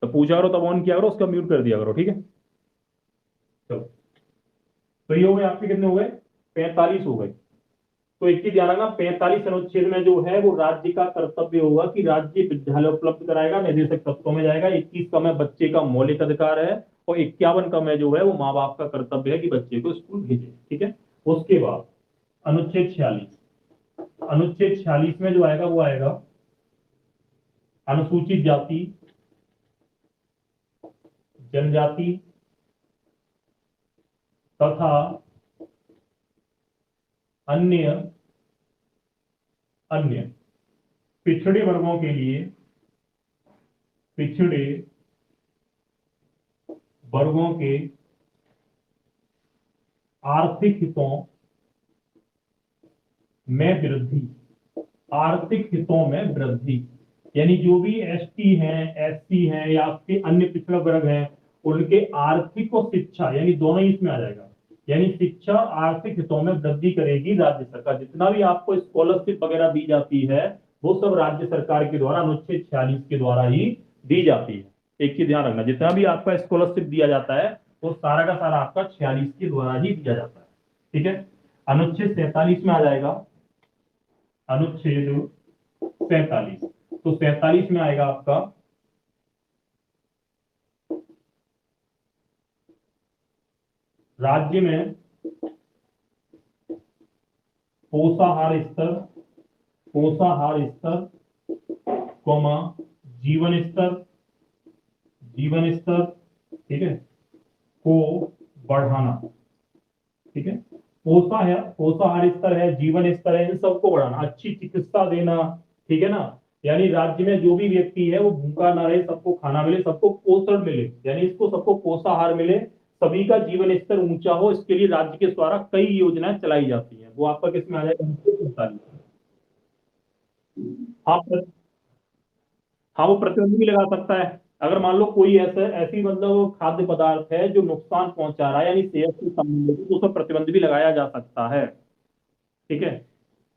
तो पूछा करो तब ऑन किया करो, उसका म्यूट कर दिया करो, ठीक है। चलो, तो ये हो गए आपके, कितने हो गए 45 हो गए। तो एक चीज ध्यान रखना, 45 अनुच्छेद में जो है वो राज्य का कर्तव्य होगा कि राज्य विद्यालय उपलब्ध कराएगा, निर्देशक तत्वों में जाएगा। 21 का में बच्चे का मौलिक अधिकार है, और 51 का में जो है वो माँ बाप का कर्तव्य है कि बच्चे को स्कूल भेजे। ठीक है। उसके बाद अनुच्छेद 46, अनुच्छेद 46 में जो आएगा वो आएगा अनुसूचित जाति, जनजाति तथा अन्य अन्य पिछड़े वर्गों के लिए, पिछड़े वर्गों के आर्थिक हितों में वृद्धि, आर्थिक हितों में वृद्धि। यानी जो भी एसटी हैं, एससी हैं या आपके अन्य पिछड़ा वर्ग हैं, उनके आर्थिक और शिक्षा, यानी दोनों ही इसमें आ जाएगा। यानी शिक्षा आर्थिक हितों में वृद्धि करेगी राज्य सरकार। जितना भी आपको स्कॉलरशिप वगैरह दी जाती है वो सब राज्य सरकार के द्वारा अनुच्छेद 46 के द्वारा ही दी जाती है। एक चीज ध्यान रखना, जितना भी आपका स्कॉलरशिप दिया जाता है वो सारा का सारा आपका 46 के द्वारा ही दिया जाता है। ठीक है। अनुच्छेद 47 में आ जाएगा, अनुच्छेद 47। तो 47 में आएगा आपका राज्य में पोषाहार स्तर, पोषाहार स्तर कौमा जीवन स्तर, जीवन स्तर, ठीक है, को बढ़ाना। ठीक है। पोषाहार स्तर है, जीवन स्तर है, इन सबको बढ़ाना, अच्छी चिकित्सा देना। ठीक है ना। यानी राज्य में जो भी व्यक्ति है वो भूखा ना रहे, सबको खाना मिले, सबको पोषण मिले, यानी इसको सबको पोषाहार मिले, सभी का जीवन स्तर ऊंचा हो, इसके लिए राज्य के द्वारा कई योजनाएं चलाई जाती हैं। वो आपका किसमें आ जाएगा? हाँ हाँ, वो प्रतिबंध भी लगा सकता है। अगर मान लो कोई ऐसा ऐसी मतलब खाद्य पदार्थ है जो नुकसान पहुंचा रहा है, यानी सेहत से संबंधित, तो उस पर प्रतिबंध भी लगाया जा सकता है। ठीक है।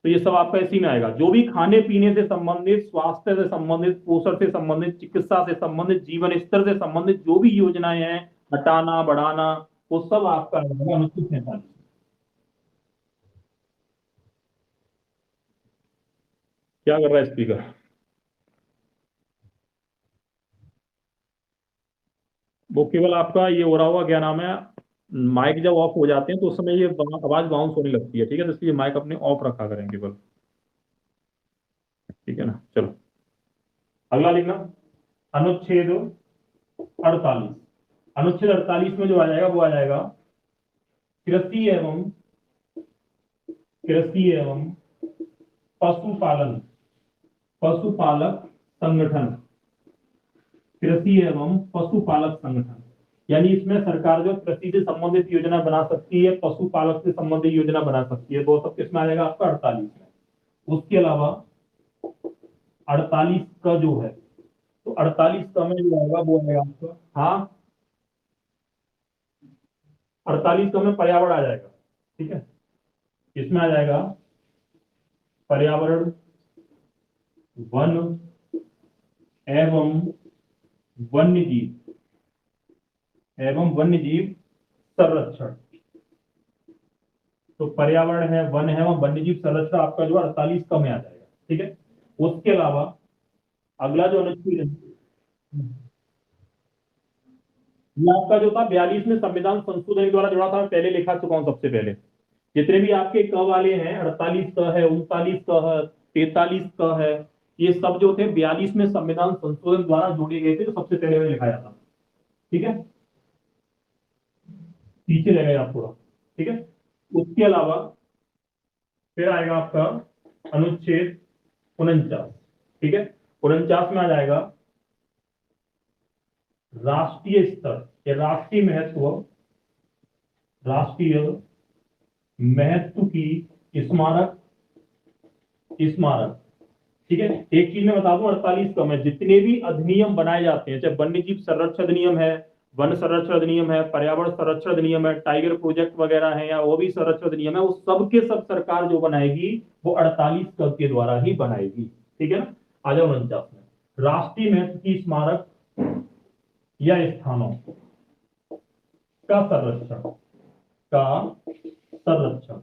तो ये सब आपका इसी में आएगा। जो भी खाने पीने से संबंधित, स्वास्थ्य से संबंधित, पोषण से संबंधित, चिकित्सा से संबंधित, जीवन स्तर से संबंधित जो भी योजनाएं हैं, हटाना बढ़ाना, वो सब आपका आएगा अनुच्छेद 47। क्या कर रहा है स्पीकर? वो केवल आपका ये हो रहा होगा, क्या नाम है, माइक जब ऑफ हो जाते हैं तो उस समय ये आवाज बाउंस होने लगती है। ठीक है। तो इसलिए माइक अपने ऑफ रखा करें केवल। ठीक है ना। चलो अगला लिखना, अनुच्छेद 48। अनुच्छेद 48 में जो आ जाएगा वो आ जाएगा कृषि एवं, कृषि एवं पशुपालन, पशुपालक संगठन, कृषि एवं पशुपालक संगठन। यानी इसमें सरकार जो कृषि से संबंधित योजना बना सकती है, पशुपालक से संबंधित योजना बना सकती है। वो सब किसमें आ जाएगा आपका? 48 में। उसके अलावा 48 का जो है, तो 48 का में जो आएगा वो आएगा आपका, हाँ, 48 का में पर्यावरण आ जाएगा। ठीक है। इसमें आ जाएगा पर्यावरण, वन एवं वन्य जीव, एवं वन्य जीव संरक्षण। तो पर्यावरण है, वन है और वन्य जीव संरक्षण आपका जो 48 का में आ जाएगा। ठीक है। उसके अलावा अगला जो अनुच्छेद है, ये आपका जो था 42 में संविधान संशोधन के द्वारा जुड़ा था, मैं पहले लिखा चुका हूं सबसे पहले। जितने भी आपके क वाले हैं, 48 का है, 39 का है, 43 का है, ये सब जो थे 42 में संविधान संशोधन द्वारा जोड़े गए थे, तो सबसे पहले मैंने लिखाया था। ठीक है। पीछे रह गए आप थोड़ा। ठीक है। उसके अलावा फिर आएगा आपका अनुच्छेद 49। ठीक है। 49 में आ जाएगा राष्ट्रीय स्तर या राष्ट्रीय महत्व, राष्ट्रीय महत्व की स्मारक, स्मारक। ठीक है। एक चीज मैं बता दूं, 48 का में जितने भी अधिनियम बनाए जाते हैं, चाहे वन्य जीव संरक्षण अधिनियम है, वन संरक्षण अधिनियम है, पर्यावरण संरक्षण अधिनियम है, टाइगर प्रोजेक्ट वगैरह है, या वो भी संरक्षण अधिनियम है, वो सबके सब सरकार जो बनाएगी वो 48 का के द्वारा ही बनाएगी। ठीक है ना। आ जाओ 49 में, राष्ट्रीय महत्व की स्मारक या स्थानों का संरक्षण, का संरक्षण।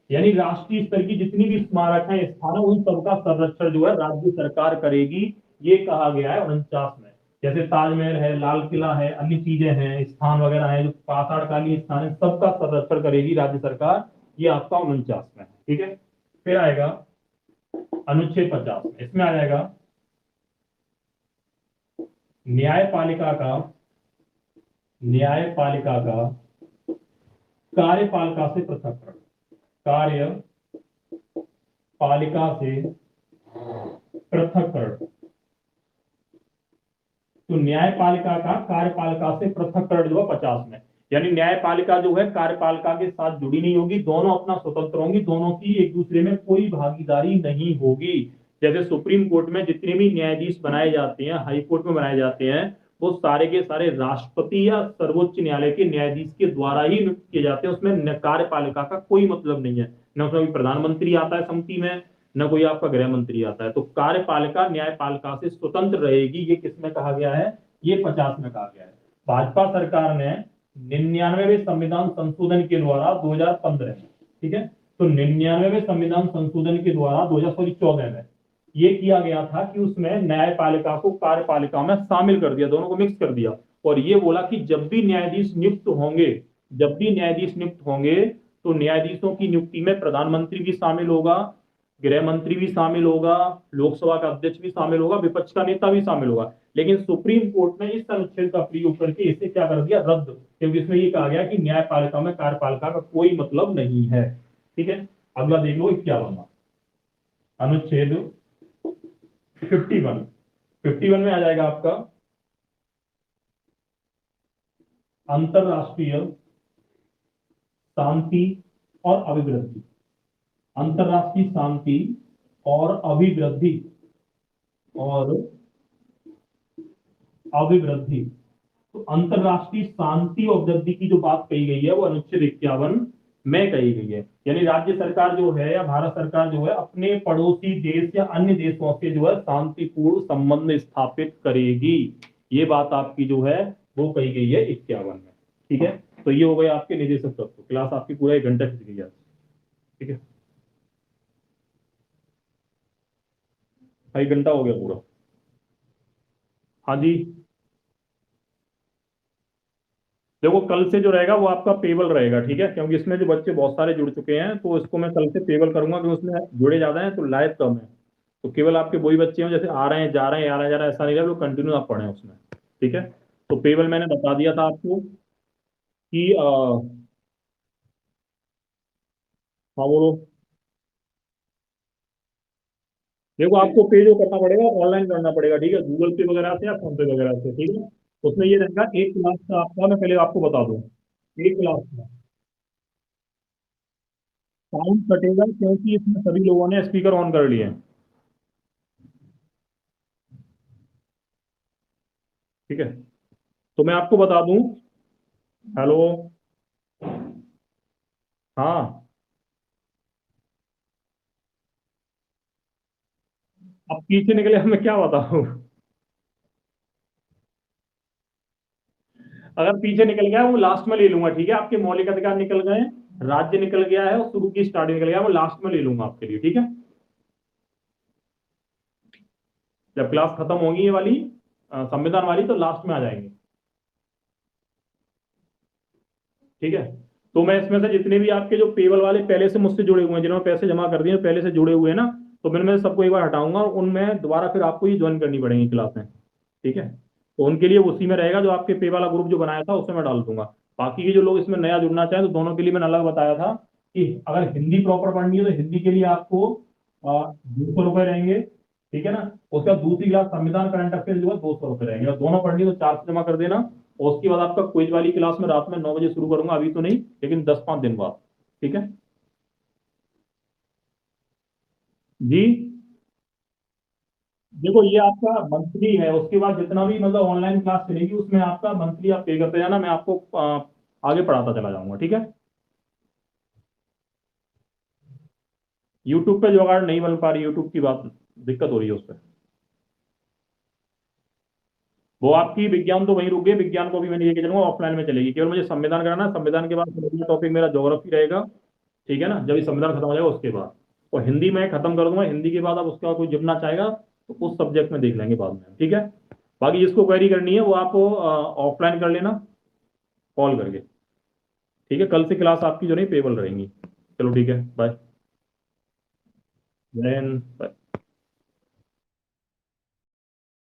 यानी राष्ट्रीय स्तर की जितनी भी स्मारक है, स्थान है, उन सबका संरक्षण जो है राज्य सरकार करेगी, ये कहा गया है 49 में। जैसे ताजमहल है, लाल किला है, अन्य चीजें हैं, स्थान वगैरह है, जो पाषाणकालीन स्थान है, सबका संरक्षण करेगी राज्य सरकार। ये आपका 49 में है, ठीक है। फिर आएगा अनुच्छेद 50 में, इसमें आ जाएगा न्यायपालिका का कार्यपालिका से पृथककरण। कार्यपालिका से पृथककरण। तो न्यायपालिका का कार्यपालिका से पृथककरण जो है 50 में। यानी न्यायपालिका जो है कार्यपालिका के साथ जुड़ी नहीं होगी, दोनों अपना स्वतंत्र होंगी, दोनों की एक दूसरे में कोई भागीदारी नहीं होगी। जैसे सुप्रीम कोर्ट में जितने भी न्यायाधीश बनाए जाते हैं, हाई कोर्ट में बनाए जाते हैं, वो सारे के सारे राष्ट्रपति या सर्वोच्च न्यायालय के न्यायाधीश के द्वारा ही नियुक्त किए जाते हैं। उसमें कार्यपालिका का कोई मतलब नहीं है, न उसमें प्रधानमंत्री आता है समिति में, न कोई आपका गृह मंत्री आता है। तो कार्यपालिका न्यायपालिका से स्वतंत्र रहेगी, ये किसमें कहा गया है? ये 50 में कहा गया है। भाजपा सरकार ने 99वें संविधान संशोधन के द्वारा 2015 में, ठीक है, तो 99वें संविधान संशोधन के द्वारा 2014 में ये किया गया था कि उसमें न्यायपालिका को कार्यपालिका में शामिल कर दिया, दोनों को मिक्स कर दिया, और ये बोला कि जब भी न्यायाधीश नियुक्त होंगे, जब भी न्यायाधीश नियुक्त होंगे, तो न्यायाधीशों की नियुक्ति में प्रधानमंत्री भी शामिल होगा, गृह मंत्री भी शामिल होगा, लोकसभा का अध्यक्ष भी शामिल होगा, विपक्ष का नेता भी शामिल होगा। लेकिन सुप्रीम कोर्ट ने इस अनुच्छेद का प्रयोग करके इसे क्या कर दिया? रद्द, क्योंकि इसमें ये कहा गया कि न्यायपालिका में कार्यपालिका का कोई मतलब नहीं है, ठीक है। अगला देख लो 51 अनुच्छेद 51 में आ जाएगा आपका अंतरराष्ट्रीय शांति और अभिवृद्धि। अंतरराष्ट्रीय शांति और अभिवृद्धि। तो अंतरराष्ट्रीय शांति और वृद्धि की जो बात कही गई है वो अनुच्छेद 51 में कही गई है। यानी राज्य सरकार जो है या भारत सरकार जो है अपने पड़ोसी देश या अन्य देशों से जो है शांतिपूर्ण संबंध स्थापित करेगी, ये बात आपकी जो है वो कही गई है 51 में, ठीक है। तो ये हो गए आपके निर्देशक तत्व। क्लास आपकी पूरा 1 घंटा खींच गई है, ठीक है, 1 घंटा हो गया पूरा। हाँ जी, देखो कल से जो रहेगा वो आपका पेबल रहेगा, ठीक है, क्योंकि इसमें जो बच्चे बहुत सारे जुड़ चुके हैं, तो इसको मैं कल से पेबल करूंगा, क्योंकि उसमें जुड़े ज्यादा हैं तो लाइव कम है। तो केवल आपके वही बच्चे हैं जैसे आ रहे हैं, जा रहे हैं, आ रहे हैं, जा रहे हैं, ऐसा नहीं रहा, कंटिन्यू आप पढ़ें उसमें, ठीक है। तो पेबल मैंने बता दिया था आपको कि हाँ बोलो। देखो आपको पे जो करना पड़ेगा ऑनलाइन करना पड़ेगा, ठीक है, गूगल पे वगैरह से या फोन पे वगैरह से, ठीक है। उसमें ये रहेगा एक क्लास का आपका, मैं पहले आपको बता दूं, एक क्लास का साउंड कटेगा क्योंकि इसमें सभी लोगों ने स्पीकर ऑन कर लिए हैं, ठीक है। तो मैं आपको बता दूं, हेलो, हाँ, अब पीछे निकले मैं क्या बताऊं? अगर पीछे निकल गया वो लास्ट में ले लूंगा, ठीक है। आपके मौलिक अधिकार निकल गए, राज्य निकल गया है, और शुरू की स्टार्टिंग निकल गया, वो लास्ट में ले लूंगा आपके लिए, ठीक है। जब क्लास खत्म होगी ये वाली संविधान वाली, तो लास्ट में आ जाएंगे, ठीक है। तो मैं इसमें से जितने भी आपके जो पेबल वाले पहले से मुझसे जुड़े हुए हैं, जिन्होंने पैसे जमा कर दिए पहले से जुड़े हुए हैं ना, तो मैं सबको एक बार हटाऊंगा और उनमें दोबारा फिर आपको ही ज्वाइन करनी पड़ेगी क्लासें, ठीक है। तो उनके लिए उसी में रहेगा, जो आपके पे वाला ग्रुप जो बनाया था उसमें मैं डाल दूंगा। बाकी के जो लोग इसमें नया जुड़ना चाहें तो दोनों के लिए मैंने अलग बताया था कि अगर हिंदी प्रॉपर पढ़नी है तो हिंदी के लिए आपको 200 रुपये रहेंगे, ठीक है ना। उसका दूसरी क्लास संविधान करंट अफेयर जो है 200 रुपये रहेंगे, और दोनों पढ़नी है तो 400 जमा कर देना। और उसके बाद आपका क्विज वाली क्लास में रात में 9 बजे शुरू करूंगा, अभी तो नहीं, लेकिन 10-5 दिन बाद, ठीक है जी। देखो ये आपका मंथली है, उसके बाद जितना भी मतलब ऑनलाइन क्लास चलेगी उसमें आपका मंथली आप पे करते जाना, मैं आपको आगे पढ़ाता चला जाऊंगा, ठीक है। यूट्यूब पे जुगाड़ नहीं बन पा रही, यूट्यूब की बात दिक्कत हो रही है उस पर। वो आपकी विज्ञान तो वहीं रुक गई, विज्ञान को भी मैंने ये चलूंगा ऑफलाइन में चलेगी, केवल मुझे संविधान कराना है, संविधान के बाद टॉपिक मेरा ज्योग्राफी रहेगा, ठीक है ना, जब ये संविधान खत्म हो जाएगा उसके बाद। और हिंदी में खत्म कर दूंगा, हिंदी के बाद अब उसका कोई जुड़ना चाहेगा तो उस सब्जेक्ट में देख लेंगे बाद में, ठीक है। बाकी जिसको क्वेरी करनी है वो आप ऑफलाइन कर लेना कॉल करके, ठीक है। कल से क्लास आपकी जो नहीं पेबल रहेंगी। चलो ठीक है, बाय। जय हिंद, बाय।